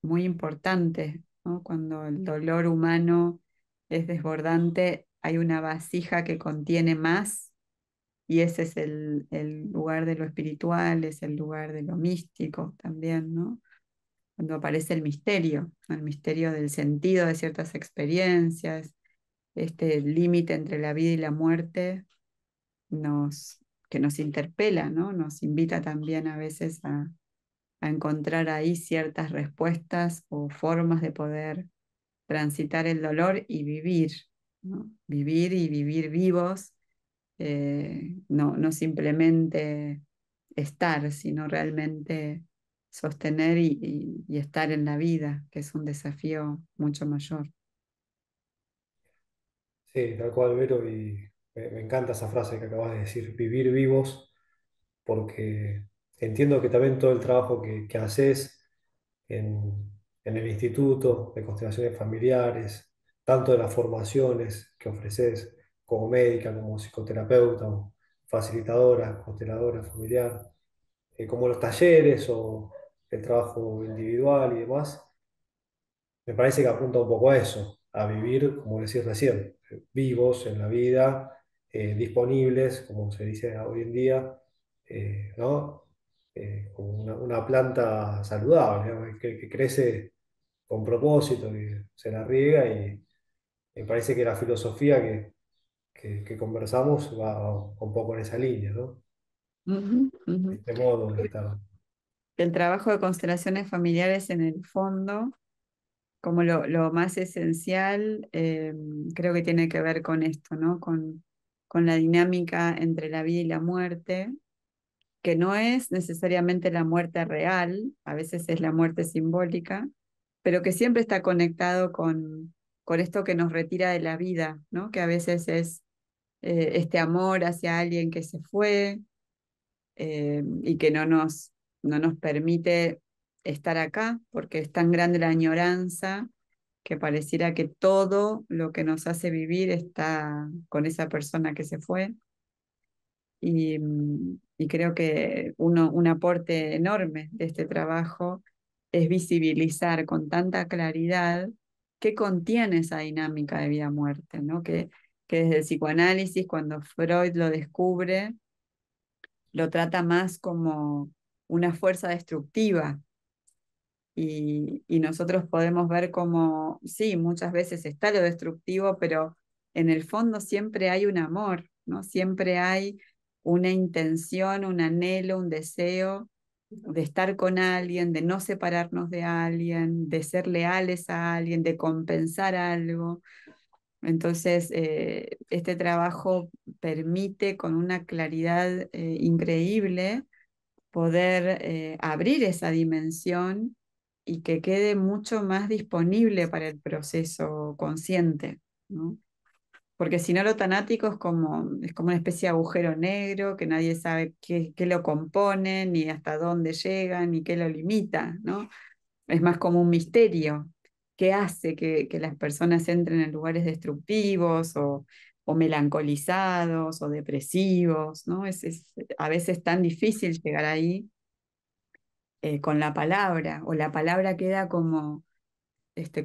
muy importante, ¿no? Cuando el dolor humano es desbordante, hay una vasija que contiene más y ese es el lugar de lo espiritual, es el lugar de lo místico también, ¿no? Cuando aparece el misterio del sentido de ciertas experiencias, este límite entre la vida y la muerte nos, que nos interpela, ¿no? Nos invita también a veces a encontrar ahí ciertas respuestas o formas de poder transitar el dolor y vivir, ¿no? Vivir y vivir vivos, no simplemente estar, sino realmente sostener y estar en la vida, que es un desafío mucho mayor. Sí, tal cual, Vero, y me encanta esa frase que acabas de decir, vivir vivos, porque entiendo que también todo el trabajo que haces en el Instituto de Constelaciones Familiares, tanto de las formaciones que ofreces como médica, como psicoterapeuta o facilitadora, consteladora familiar, como los talleres o el trabajo individual y demás, me parece que apunta un poco a eso, a vivir, como decís recién, vivos en la vida, disponibles, como se dice hoy en día, ¿no? Como una planta saludable, ¿no? Que crece con propósito y se la riega y me parece que la filosofía que conversamos va un poco en esa línea, ¿no? Ujú, ujú. Este modo de estar. El trabajo de constelaciones familiares en el fondo, como lo más esencial, creo que tiene que ver con esto, ¿no? Con la dinámica entre la vida y la muerte, que no es necesariamente la muerte real, a veces es la muerte simbólica, pero que siempre está conectado con esto que nos retira de la vida, ¿no? Que a veces es este amor hacia alguien que se fue y que no nos permite estar acá, porque es tan grande la añoranza que pareciera que todo lo que nos hace vivir está con esa persona que se fue. Y creo que un aporte enorme de este trabajo es visibilizar con tanta claridad qué contiene esa dinámica de vida-muerte, ¿no? Que desde el psicoanálisis, cuando Freud lo descubre, lo trata más como una fuerza destructiva y nosotros podemos ver como, sí, muchas veces está lo destructivo, pero en el fondo siempre hay un amor, ¿no? Siempre hay una intención, un anhelo, un deseo de estar con alguien, de no separarnos de alguien, de ser leales a alguien, de compensar algo. Entonces, este trabajo permite con una claridad increíble poder abrir esa dimensión y que quede mucho más disponible para el proceso consciente, ¿no? Porque si no, lo tanático es como una especie de agujero negro que nadie sabe qué lo compone, ni hasta dónde llega, ni qué lo limita, ¿no? Es más como un misterio. ¿Qué hace que las personas entren en lugares destructivos o melancolizados o depresivos, ¿no? Es a veces tan difícil llegar ahí con la palabra, o la palabra queda como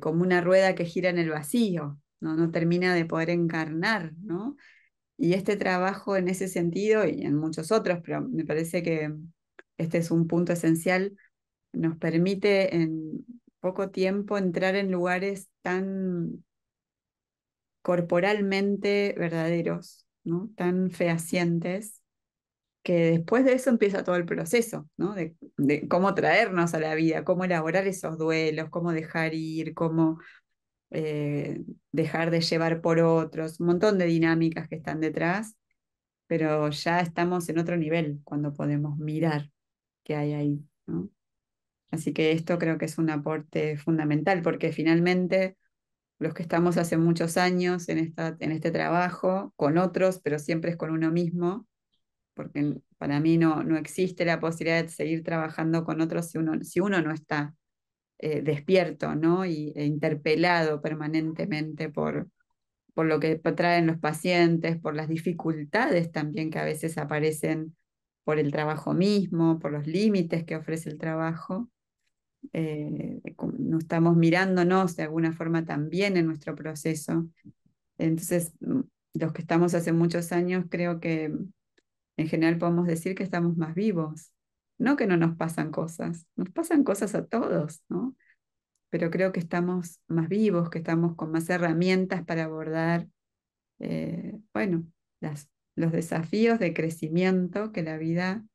una rueda que gira en el vacío, ¿no? No termina de poder encarnar, ¿no? Y este trabajo en ese sentido, y en muchos otros, pero me parece que este es un punto esencial, nos permite en poco tiempo entrar en lugares tan corporalmente verdaderos, ¿no? Tan fehacientes, que después de eso empieza todo el proceso, ¿no? De cómo traernos a la vida, cómo elaborar esos duelos, cómo dejar ir, cómo dejar de llevar por otros, un montón de dinámicas que están detrás, pero ya estamos en otro nivel cuando podemos mirar qué hay ahí, ¿no? Así que esto creo que es un aporte fundamental, porque finalmente los que estamos hace muchos años en este trabajo, con otros, pero siempre es con uno mismo, porque para mí no existe la posibilidad de seguir trabajando con otros si uno no está despierto, ¿no? E interpelado permanentemente por lo que traen los pacientes, por las dificultades también que a veces aparecen por el trabajo mismo, por los límites que ofrece el trabajo. No estamos mirándonos de alguna forma también en nuestro proceso. Entonces, los que estamos hace muchos años, creo que en general podemos decir que estamos más vivos. No que no nos pasan cosas a todos, ¿no? Pero creo que estamos más vivos, que estamos con más herramientas para abordar, bueno, los desafíos de crecimiento que la vida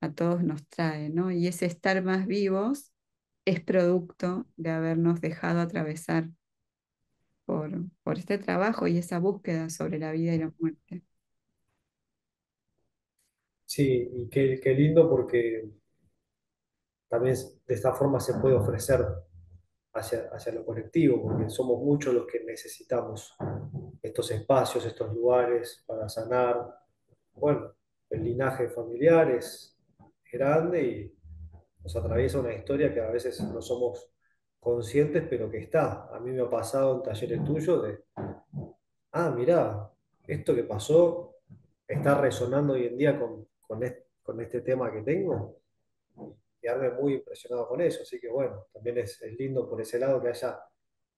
a todos nos trae, ¿no? Y ese estar más vivos es producto de habernos dejado atravesar por este trabajo y esa búsqueda sobre la vida y la muerte. Sí, y qué lindo porque también de esta forma se puede ofrecer hacia lo colectivo, porque somos muchos los que necesitamos estos espacios, estos lugares para sanar. Bueno, el linaje familiar es grande y nos atraviesa una historia que a veces no somos conscientes, pero que está. A mí me ha pasado en talleres tuyos de, mirá, esto que pasó está resonando hoy en día con este tema que tengo. Quedarme muy impresionado con eso. Así que bueno, también es lindo por ese lado que haya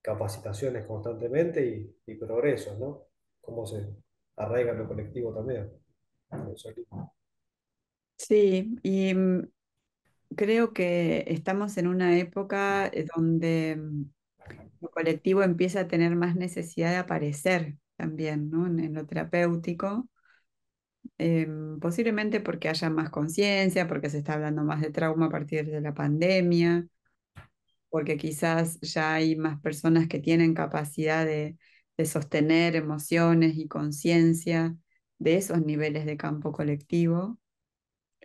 capacitaciones constantemente y progresos, ¿no? Cómo se arraiga en lo colectivo también. Eso es lindo. Sí, y creo que estamos en una época donde lo colectivo empieza a tener más necesidad de aparecer también, ¿no? En lo terapéutico, posiblemente porque haya más conciencia, porque se está hablando más de trauma a partir de la pandemia, porque quizás ya hay más personas que tienen capacidad de sostener emociones y conciencia de esos niveles de campo colectivo.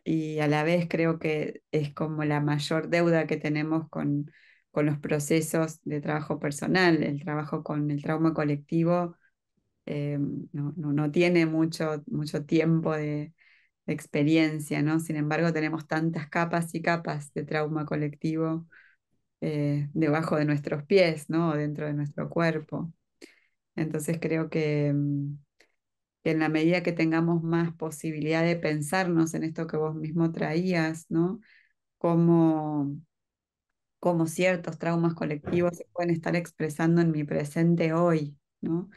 Y a la vez creo que es como la mayor deuda que tenemos con los procesos de trabajo personal. El trabajo con el trauma colectivo no tiene mucho tiempo de experiencia, ¿no? Sin embargo, tenemos tantas capas y capas de trauma colectivo debajo de nuestros pies, ¿no? O dentro de nuestro cuerpo. Entonces creo que en la medida que tengamos más posibilidad de pensarnos en esto que vos mismo traías, ¿no? Cómo, cómo ciertos traumas colectivos se pueden estar expresando en mi presente hoy, ¿no?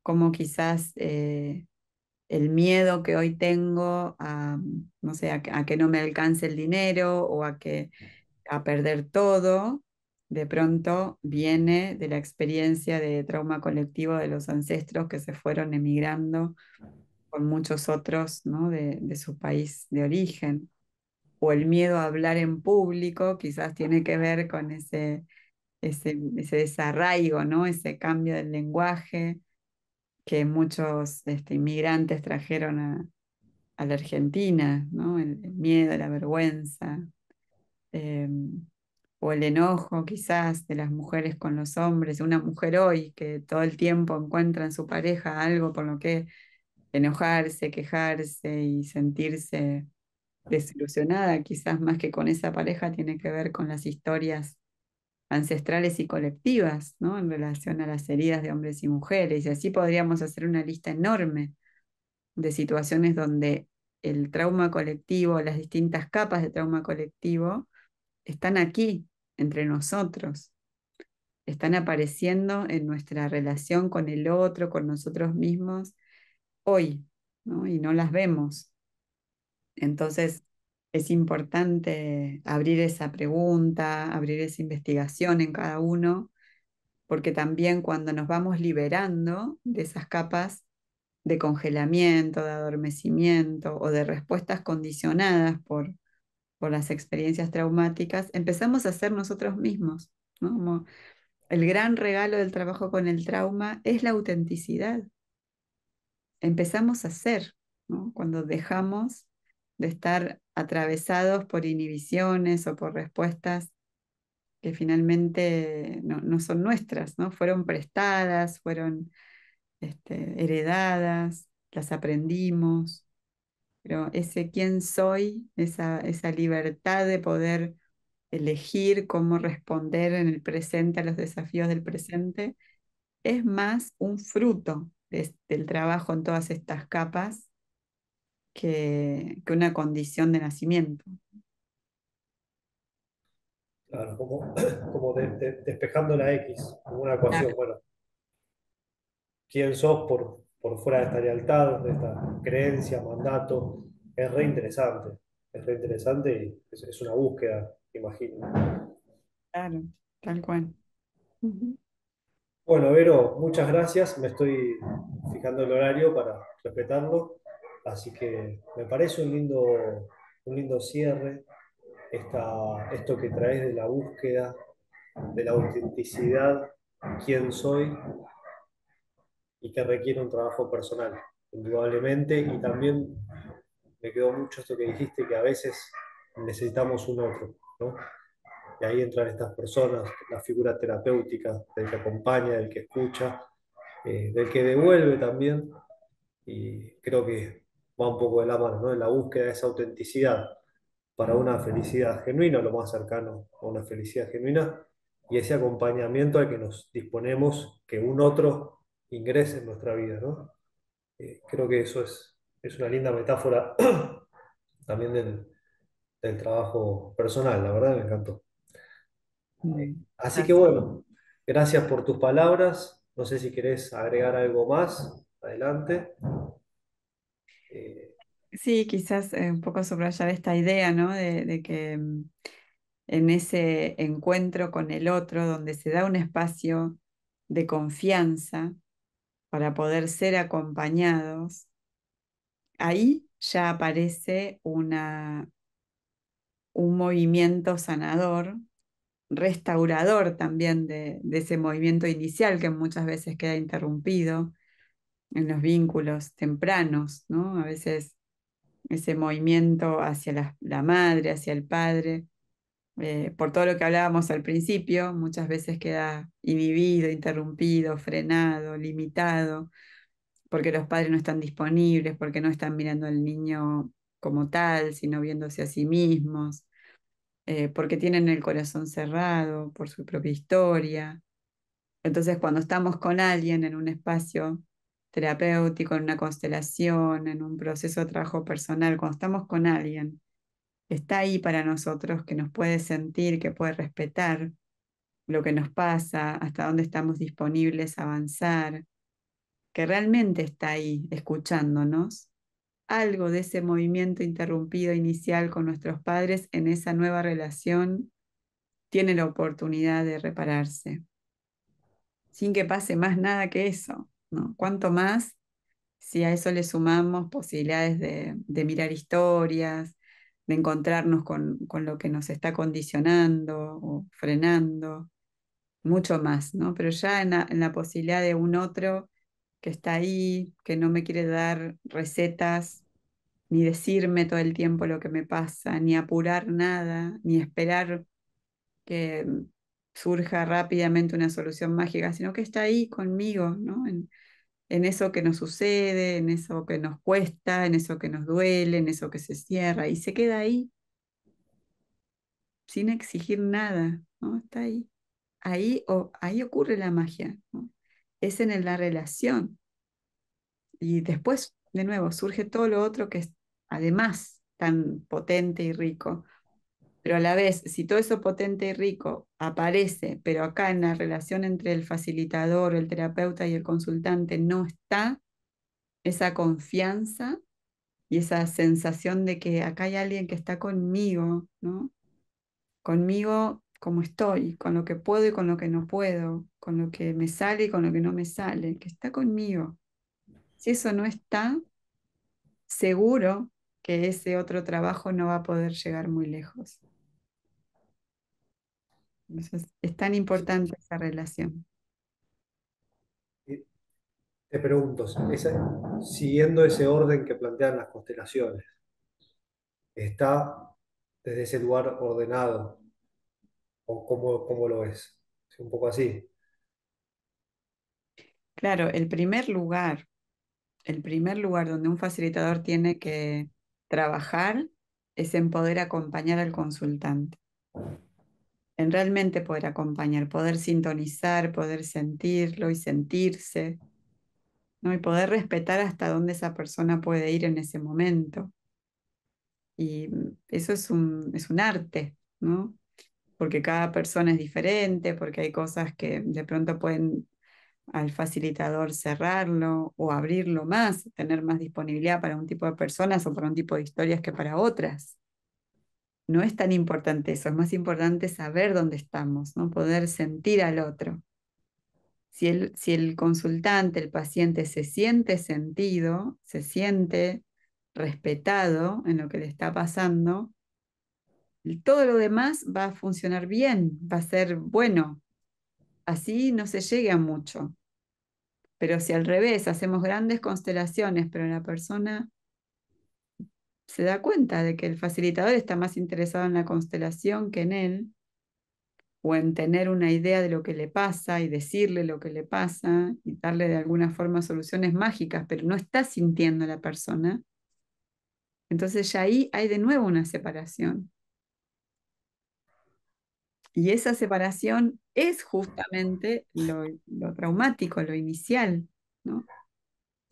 Cómo quizás el miedo que hoy tengo a, no sé, a que no me alcance el dinero o a perder todo, de pronto viene de la experiencia de trauma colectivo de los ancestros que se fueron emigrando con muchos otros, ¿no? de su país de origen. O el miedo a hablar en público quizás tiene que ver con ese desarraigo, ¿no? Ese cambio del lenguaje, que muchos inmigrantes trajeron a la Argentina, ¿no? El miedo, la vergüenza, eh, o el enojo quizás de las mujeres con los hombres, una mujer hoy que todo el tiempo encuentra en su pareja algo por lo que enojarse, quejarse y sentirse desilusionada, quizás más que con esa pareja, tiene que ver con las historias ancestrales y colectivas, ¿no? En relación a las heridas de hombres y mujeres. Y así podríamos hacer una lista enorme de situaciones donde el trauma colectivo, las distintas capas de trauma colectivo, están aquí, entre nosotros, están apareciendo en nuestra relación con el otro, con nosotros mismos, hoy, ¿no? Y no las vemos. Entonces, es importante abrir esa pregunta, abrir esa investigación en cada uno, porque también cuando nos vamos liberando de esas capas de congelamiento, de adormecimiento o de respuestas condicionadas por las experiencias traumáticas, empezamos a ser nosotros mismos, ¿no? Como el gran regalo del trabajo con el trauma es la autenticidad. Empezamos a ser, ¿no? Cuando dejamos de estar atravesados por inhibiciones o por respuestas que finalmente no son nuestras, ¿no? Fueron prestadas, fueron heredadas, las aprendimos, pero ese quién soy, esa libertad de poder elegir cómo responder en el presente a los desafíos del presente, es más un fruto del trabajo en todas estas capas que una condición de nacimiento. Claro, como, como despejando la X, como una ecuación. Claro, Bueno, quién sos por fuera de esta lealtad, de esta creencia, mandato, es re interesante y es una búsqueda, imagino. claro, tal cual. Ujú. Bueno, Vero, muchas gracias. Me estoy fijando el horario para respetarlo, así que me parece un lindo cierre esto que traes de la búsqueda, de la autenticidad, quién soy y que requiere un trabajo personal, indudablemente, y también me quedó mucho esto que dijiste, que a veces necesitamos un otro, ¿no? Y ahí entran estas personas, la figura terapéutica del que acompaña, del que escucha, del que devuelve también, y creo que va un poco de la mano, ¿no? En la búsqueda de esa autenticidad para una felicidad genuina, lo más cercano a una felicidad genuina, y ese acompañamiento al que nos disponemos que un otro ingrese en nuestra vida, ¿no? Creo que eso es una linda metáfora también del trabajo personal, la verdad me encantó. Mm. Así que Así. bueno, gracias por tus palabras. No sé si querés agregar algo más. Adelante. Eh, Sí, quizás un poco subrayar esta idea, ¿no? De que en ese encuentro con el otro, donde se da un espacio de confianza para poder ser acompañados, ahí ya aparece un movimiento sanador, restaurador también de ese movimiento inicial que muchas veces queda interrumpido en los vínculos tempranos, ¿no? A veces ese movimiento hacia la madre, hacia el padre, por todo lo que hablábamos al principio, muchas veces queda inhibido, interrumpido, frenado, limitado, porque los padres no están disponibles, porque no están mirando al niño como tal, sino viéndose a sí mismos, porque tienen el corazón cerrado por su propia historia. Entonces, cuando estamos con alguien en un espacio terapéutico, en una constelación, en un proceso de trabajo personal, cuando estamos con alguien, está ahí para nosotros, que nos puede sentir, que puede respetar lo que nos pasa, hasta dónde estamos disponibles a avanzar, que realmente está ahí escuchándonos. Algo de ese movimiento interrumpido inicial con nuestros padres en esa nueva relación tiene la oportunidad de repararse, sin que pase más nada que eso, ¿no? Cuanto más si a eso le sumamos posibilidades de mirar historias, de encontrarnos con lo que nos está condicionando o frenando, mucho más, ¿no? Pero ya en la posibilidad de un otro que está ahí, que no me quiere dar recetas, ni decirme todo el tiempo lo que me pasa, ni apurar nada, ni esperar que surja rápidamente una solución mágica, sino que está ahí conmigo, ¿no? En eso que nos sucede, en eso que nos cuesta, en eso que nos duele, en eso que se cierra, y se queda ahí sin exigir nada, ¿no? Está ahí. Ahí ocurre la magia, ¿no? Es en la relación. Y después, de nuevo, surge todo lo otro que es además tan potente y rico. Pero a la vez, si todo eso potente y rico aparece, pero acá en la relación entre el facilitador, el terapeuta y el consultante no está esa confianza y esa sensación de que acá hay alguien que está conmigo, ¿no? Conmigo como estoy, con lo que puedo y con lo que no puedo, con lo que me sale y con lo que no me sale, que está conmigo. Si eso no está, seguro que ese otro trabajo no va a poder llegar muy lejos. Entonces, es tan Sí. importante esa relación. Y te pregunto, siguiendo ese orden que plantean las constelaciones, ¿está desde ese lugar ordenado? ¿O cómo lo ves? Es un poco así. Claro, el primer lugar donde un facilitador tiene que trabajar es en poder acompañar al consultante, en realmente poder acompañar, poder sintonizar, poder sentirlo y sentirse, ¿no? Y poder respetar hasta dónde esa persona puede ir en ese momento. Y eso es un arte, ¿no? Porque cada persona es diferente, porque hay cosas que de pronto pueden al facilitador cerrarlo o abrirlo más, tener más disponibilidad para un tipo de personas o para un tipo de historias que para otras. No es tan importante eso, es más importante saber dónde estamos, ¿no? Poder sentir al otro. Si el consultante, el paciente se siente sentido, se siente respetado en lo que le está pasando, todo lo demás va a funcionar bien, va a ser bueno. Así no se llegue a mucho. Pero si al revés hacemos grandes constelaciones, pero la persona se da cuenta de que el facilitador está más interesado en la constelación que en él, o en tener una idea de lo que le pasa y decirle lo que le pasa y darle de alguna forma soluciones mágicas, pero no está sintiendo la persona, entonces ya ahí hay de nuevo una separación. Y esa separación es justamente lo traumático, lo inicial, ¿no?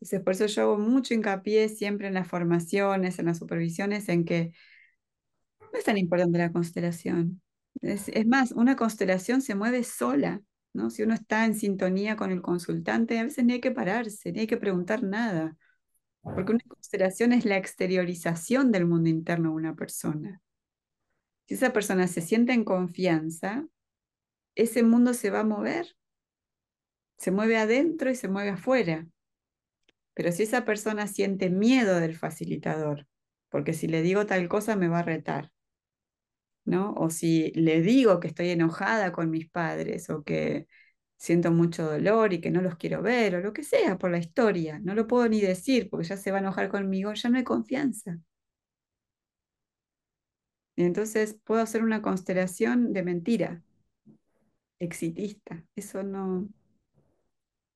Entonces, por eso yo hago mucho hincapié siempre en las formaciones, en las supervisiones, en que no es tan importante la constelación. Es más, una constelación se mueve sola, ¿no? Si uno está en sintonía con el consultante, a veces ni hay que pararse, ni hay que preguntar nada, porque una constelación es la exteriorización del mundo interno de una persona. Si esa persona se siente en confianza, ese mundo se va a mover, se mueve adentro y se mueve afuera. Pero si esa persona siente miedo del facilitador, porque si le digo tal cosa me va a retar, ¿no? O si le digo que estoy enojada con mis padres o que siento mucho dolor y que no los quiero ver o lo que sea por la historia, no lo puedo ni decir porque ya se va a enojar conmigo, ya no hay confianza. Y entonces puedo hacer una constelación de mentira, exitista. Eso no,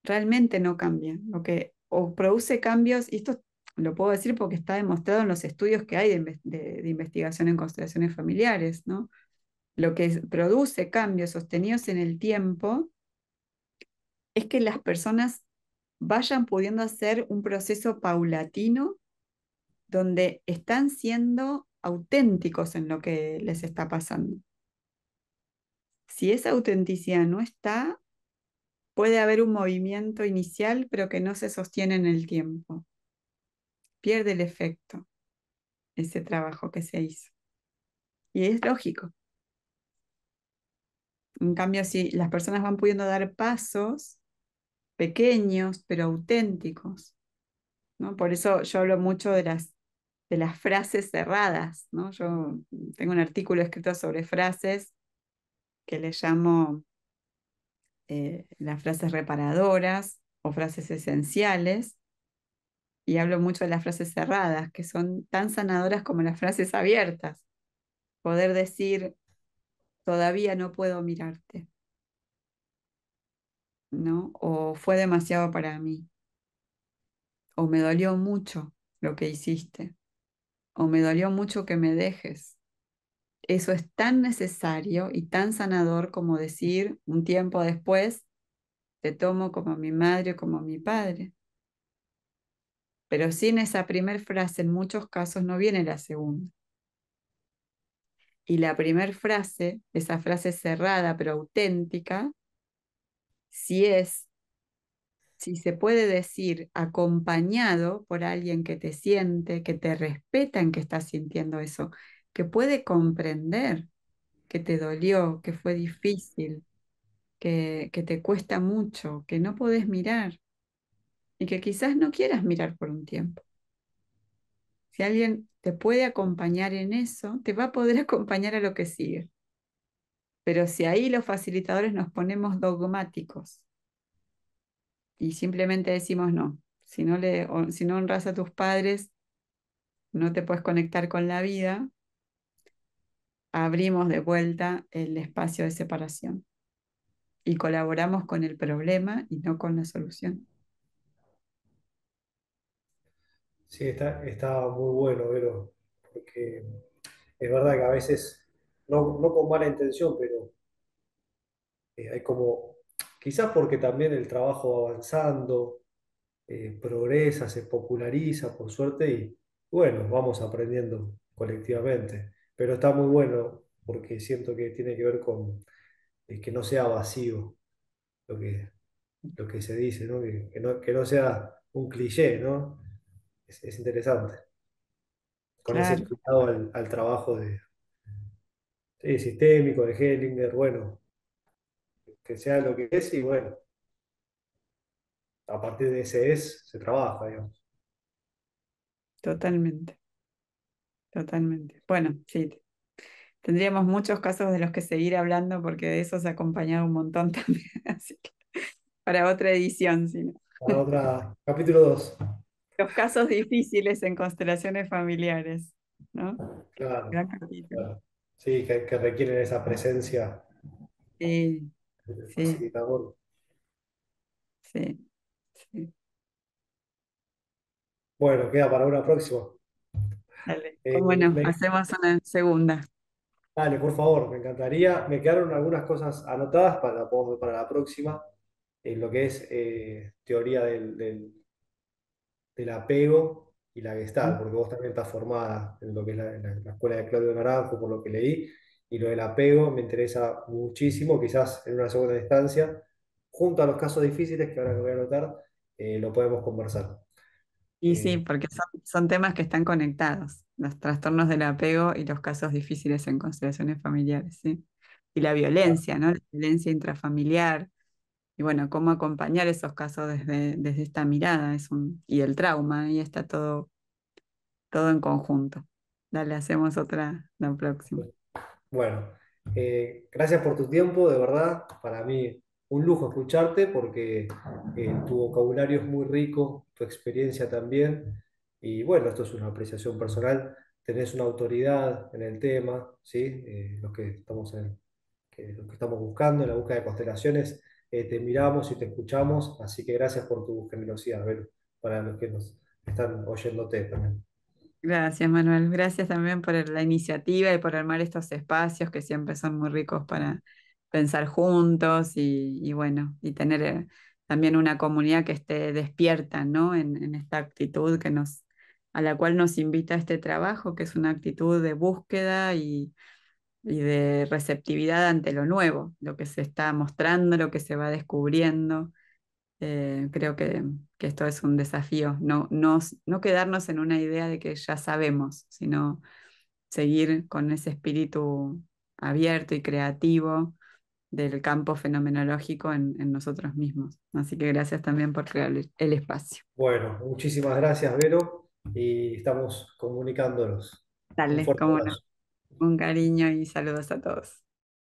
realmente no cambia. Lo que o produce cambios, y esto lo puedo decir porque está demostrado en los estudios que hay de investigación en constelaciones familiares, ¿no? Lo que produce cambios sostenidos en el tiempo es que las personas vayan pudiendo hacer un proceso paulatino donde están siendo auténticos en lo que les está pasando. Si esa autenticidad no está, puede haber un movimiento inicial, pero que no se sostiene en el tiempo. Pierde el efecto ese trabajo que se hizo. Y es lógico. En cambio, si las personas van pudiendo dar pasos pequeños, pero auténticos, ¿no? Por eso yo hablo mucho de las frases cerradas, ¿no? Yo tengo un artículo escrito sobre frases que le llamo las frases reparadoras, o frases esenciales, y hablo mucho de las frases cerradas, que son tan sanadoras como las frases abiertas. Poder decir, todavía no puedo mirarte, ¿no? O fue demasiado para mí, o me dolió mucho lo que hiciste, o me dolió mucho que me dejes. Eso es tan necesario y tan sanador como decir un tiempo después, te tomo como mi madre o como mi padre. Pero sin esa primer frase, en muchos casos no viene la segunda. Y la primer frase, esa frase cerrada pero auténtica, si es, si se puede decir acompañado por alguien que te siente, que te respeta en que estás sintiendo eso, que puede comprender que te dolió, que fue difícil, que te cuesta mucho, que no podés mirar y que quizás no quieras mirar por un tiempo. Si alguien te puede acompañar en eso, te va a poder acompañar a lo que sigue. Pero si ahí los facilitadores nos ponemos dogmáticos y simplemente decimos no, si no honras a tus padres, no te puedes conectar con la vida, abrimos de vuelta el espacio de separación y colaboramos con el problema y no con la solución. Sí, está muy bueno, Vero, porque es verdad que a veces, no con mala intención, pero hay como, quizás porque también el trabajo va avanzando, progresa, se populariza, por suerte, y bueno, vamos aprendiendo colectivamente. Pero está muy bueno porque siento que tiene que ver con que no sea vacío lo lo que se dice, ¿no? Que no sea un cliché, ¿no? Es interesante. Con ese Claro, cuidado al trabajo sí, sistémico de Hellinger, bueno, que sea lo que es y bueno, a partir de ese es se trabaja, digamos. totalmente, totalmente. Bueno, sí, tendríamos muchos casos de los que seguir hablando porque de esos ha acompañado un montón también, así que para otra edición, si no. Para otra, capítulo 2. Los casos difíciles en constelaciones familiares, ¿no? Claro, Gran capítulo. claro. Sí, que requieren esa presencia Sí, del sí, facilitador. sí, sí. Bueno, queda para una próxima. Dale. Eh, Bueno, me- hacemos una segunda. Dale, por favor, me encantaría. Me quedaron algunas cosas anotadas para la próxima, en lo que es teoría del apego y la Gestalt, porque vos también estás formada en lo que es la escuela de Claudio Naranjo, por lo que leí, y lo del apego me interesa muchísimo, quizás en una segunda instancia, junto a los casos difíciles que ahora que voy a anotar, lo podemos conversar. Y sí, Eh, porque son temas que están conectados, los trastornos del apego y los casos difíciles en constelaciones familiares, ¿sí? Y la violencia, ¿no? La violencia intrafamiliar. Y bueno, cómo acompañar esos casos desde esta mirada y el trauma, y está todo en conjunto. Dale, hacemos otra la próxima. Bueno, gracias por tu tiempo, de verdad. Para mí un lujo escucharte porque tu vocabulario es muy rico, tu experiencia también. Y bueno, esto es una apreciación personal. Tenés una autoridad en el tema, ¿sí? Los que estamos los que estamos buscando, en la búsqueda de constelaciones, te miramos y te escuchamos. Así que gracias por tu generosidad, Vero, para los que nos están oyéndote también. Gracias, Manuel. Gracias también por la iniciativa y por armar estos espacios que siempre son muy ricos para pensar juntos y bueno, y tener también una comunidad que esté despierta, ¿no? En esta actitud a la cual nos invita este trabajo, que es una actitud de búsqueda y de receptividad ante lo nuevo, lo que se está mostrando, lo que se va descubriendo. Creo que esto es un desafío, no quedarnos en una idea de que ya sabemos, sino seguir con ese espíritu abierto y creativo del campo fenomenológico en nosotros mismos. Así que gracias también por crear el espacio. Bueno, muchísimas gracias, Vero, y estamos comunicándonos. Un Dale, fuerte como no, abrazo. un cariño y saludos a todos.